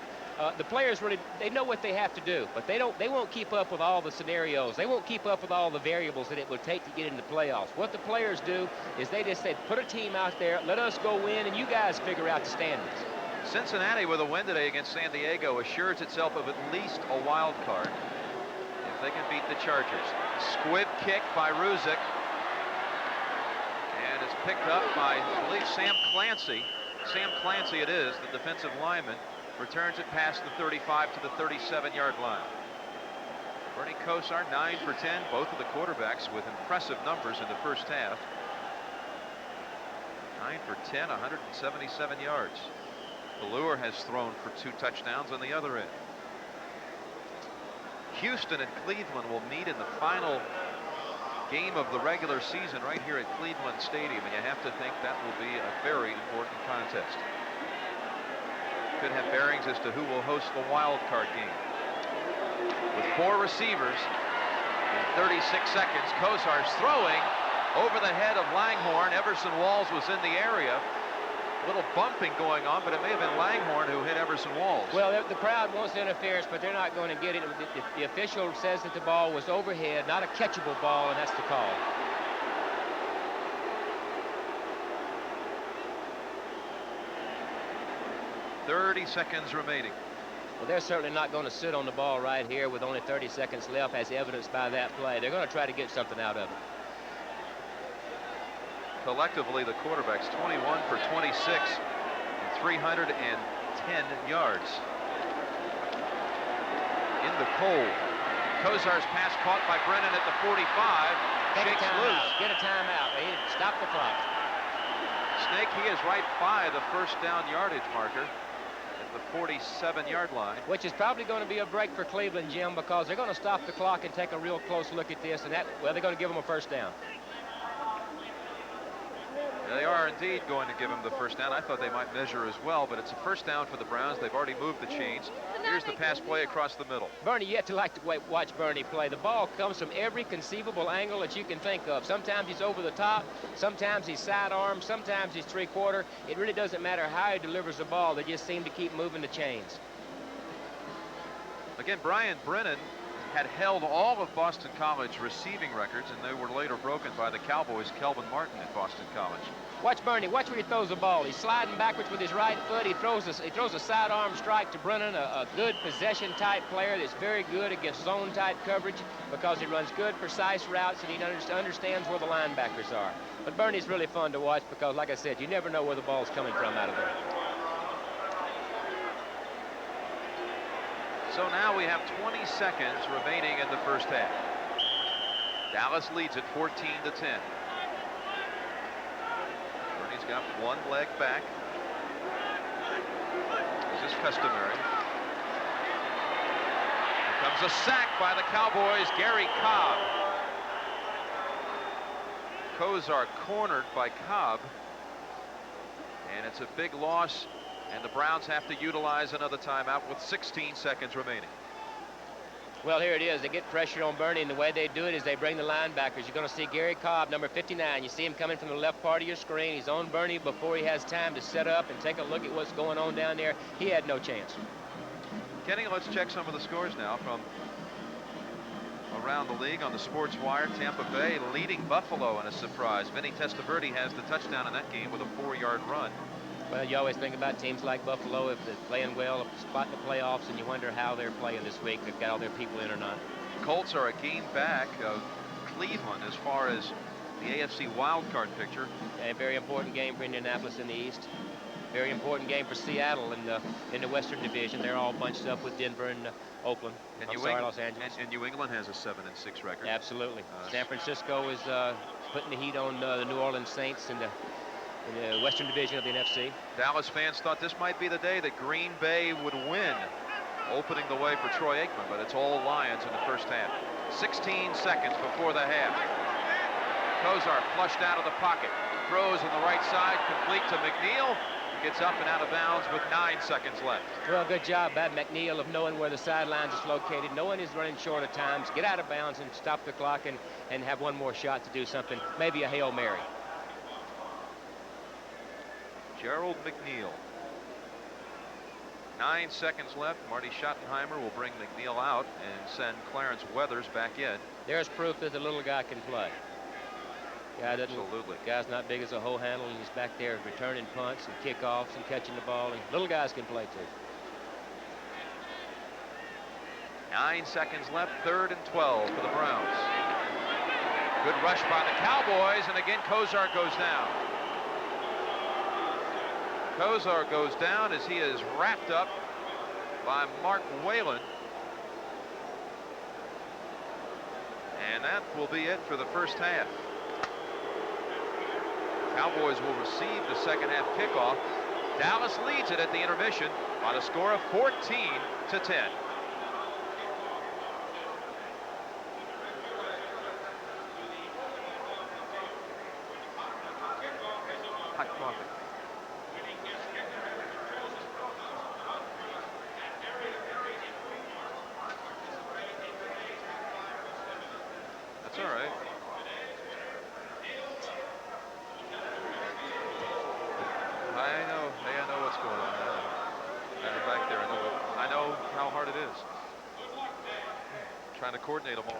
the players really, they know what they have to do, but they won't keep up with all the scenarios. They won't keep up with all the variables that it would take to get into the playoffs. What the players do is they just say, put a team out there, let us go win, and you guys figure out the standings. Cincinnati with a win today against San Diego assures itself of at least a wild card. if they can beat the Chargers. Squib kick by Ruzick. And it's picked up by, I believe, Sam Clancy. Sam Clancy it is, the defensive lineman. Returns it past the 35 to the 37-yard line. Bernie Kosar, 9 for 10. Both of the quarterbacks with impressive numbers in the first half. 9 for 10, 177 yards. Ballure has thrown for 2 touchdowns on the other end. Houston and Cleveland will meet in the final game of the regular season right here at Cleveland Stadium, and you have to think that will be a very important contest. Could have bearings as to who will host the wild card game. With 4 receivers in 36 seconds, Kosar's throwing over the head of Langhorne. Everson Walls was in the area. A little bumping going on, but it may have been Langhorne who hit Everson Walls. Well, the crowd wants interference, but they're not going to get it. The official says that the ball was overhead, not a catchable ball, and that's the call. .30 seconds remaining. Well, they're certainly not going to sit on the ball right here with only 30 seconds left, as evidenced by that play. They're going to try to get something out of it. Collectively, the quarterbacks 21 for 26 and 310 yards. In the cold. Kosar's pass caught by Brennan at the 45. Shakes loose. Get a timeout. Stop the clock. Snake, he is right by the first down yardage marker at the 47-yard line. Which is probably going to be a break for Cleveland, Jim, because they're going to stop the clock and take a real close look at this, and they're going to give them a first down. They are indeed going to give him the first down. I thought they might measure as well, but it's a first down for the Browns. They've already moved the chains. Here's the pass play across the middle. Bernie, you have to like to watch Bernie play. The ball comes from every conceivable angle that you can think of. Sometimes he's over the top, sometimes he's sidearm, sometimes he's three-quarter. It really doesn't matter how he delivers the ball. They just seem to keep moving the chains. Again, Brian Brennan had held all of Boston College receiving records, and they were later broken by the Cowboys' Kelvin Martin at Boston College. Watch Bernie. Watch where he throws the ball. He's sliding backwards with his right foot. He throws a sidearm strike to Brennan, a good possession-type player that's very good against zone-type coverage because he runs good, precise routes, and he understands where the linebackers are. But Bernie's really fun to watch because, like I said, you never know where the ball's coming from out of there. So now we have 20 seconds remaining in the first half. Dallas leads it 14-10. Bernie's got one leg back, as is customary. Here comes a sack by the Cowboys, Gary Cobb. Kosar cornered by Cobb, and it's a big loss. And the Browns have to utilize another timeout with 16 seconds remaining. Well, here it is. They get pressure on Bernie, and the way they do it is they bring the linebackers. You're going to see Gary Cobb, number 59. You see him coming from the left part of your screen. He's on Bernie before he has time to set up and take a look at what's going on down there. He had no chance. Kenny, let's check some of the scores now from around the league on the Sports Wire. Tampa Bay leading Buffalo in a surprise. Vinny Testaverde has the touchdown in that game with a 4-yard run. Well, you always think about teams like Buffalo, if they're playing well, spot the playoffs, and you wonder how they're playing this week. They've got all their people in or not. Colts are a game back of Cleveland as far as the AFC wildcard picture. A very important game for Indianapolis in the East. Very important game for Seattle in the Western Division. They're all bunched up with Denver and Oakland. Los Angeles. And New England has a 7-6 record. Absolutely. San Francisco is putting the heat on the New Orleans Saints in the Western Division of the NFC. Dallas fans thought this might be the day that Green Bay would win, opening the way for Troy Aikman, but it's all Lions in the first half. 16 seconds before the half. Kosar flushed out of the pocket, throws on the right side, complete to McNeil. Gets up and out of bounds with 9 seconds left. Well, good job by McNeil of knowing where the sidelines is located, knowing he's running short of times, get out of bounds and stop the clock and have one more shot to do something, maybe a Hail Mary. Gerald McNeil. 9 seconds left. Marty Schottenheimer will bring McNeil out and send Clarence Weathers back in. There's proof that the little guy can play. Absolutely. Guy's not big as a hoe handle, and he's back there returning punts and kickoffs and catching the ball, and little guys can play too. 9 seconds left, 3rd and 12 for the Browns. Good rush by the Cowboys, and again Kosar goes down. Kosar goes down as he is wrapped up by Mark Whalen. And that will be it for the first half. Cowboys will receive the second half kickoff. Dallas leads it at the intermission by the score of 14-10. Hot coffee. That's all right. I know what's going on. Back there, I know how hard it is. Trying to coordinate them all.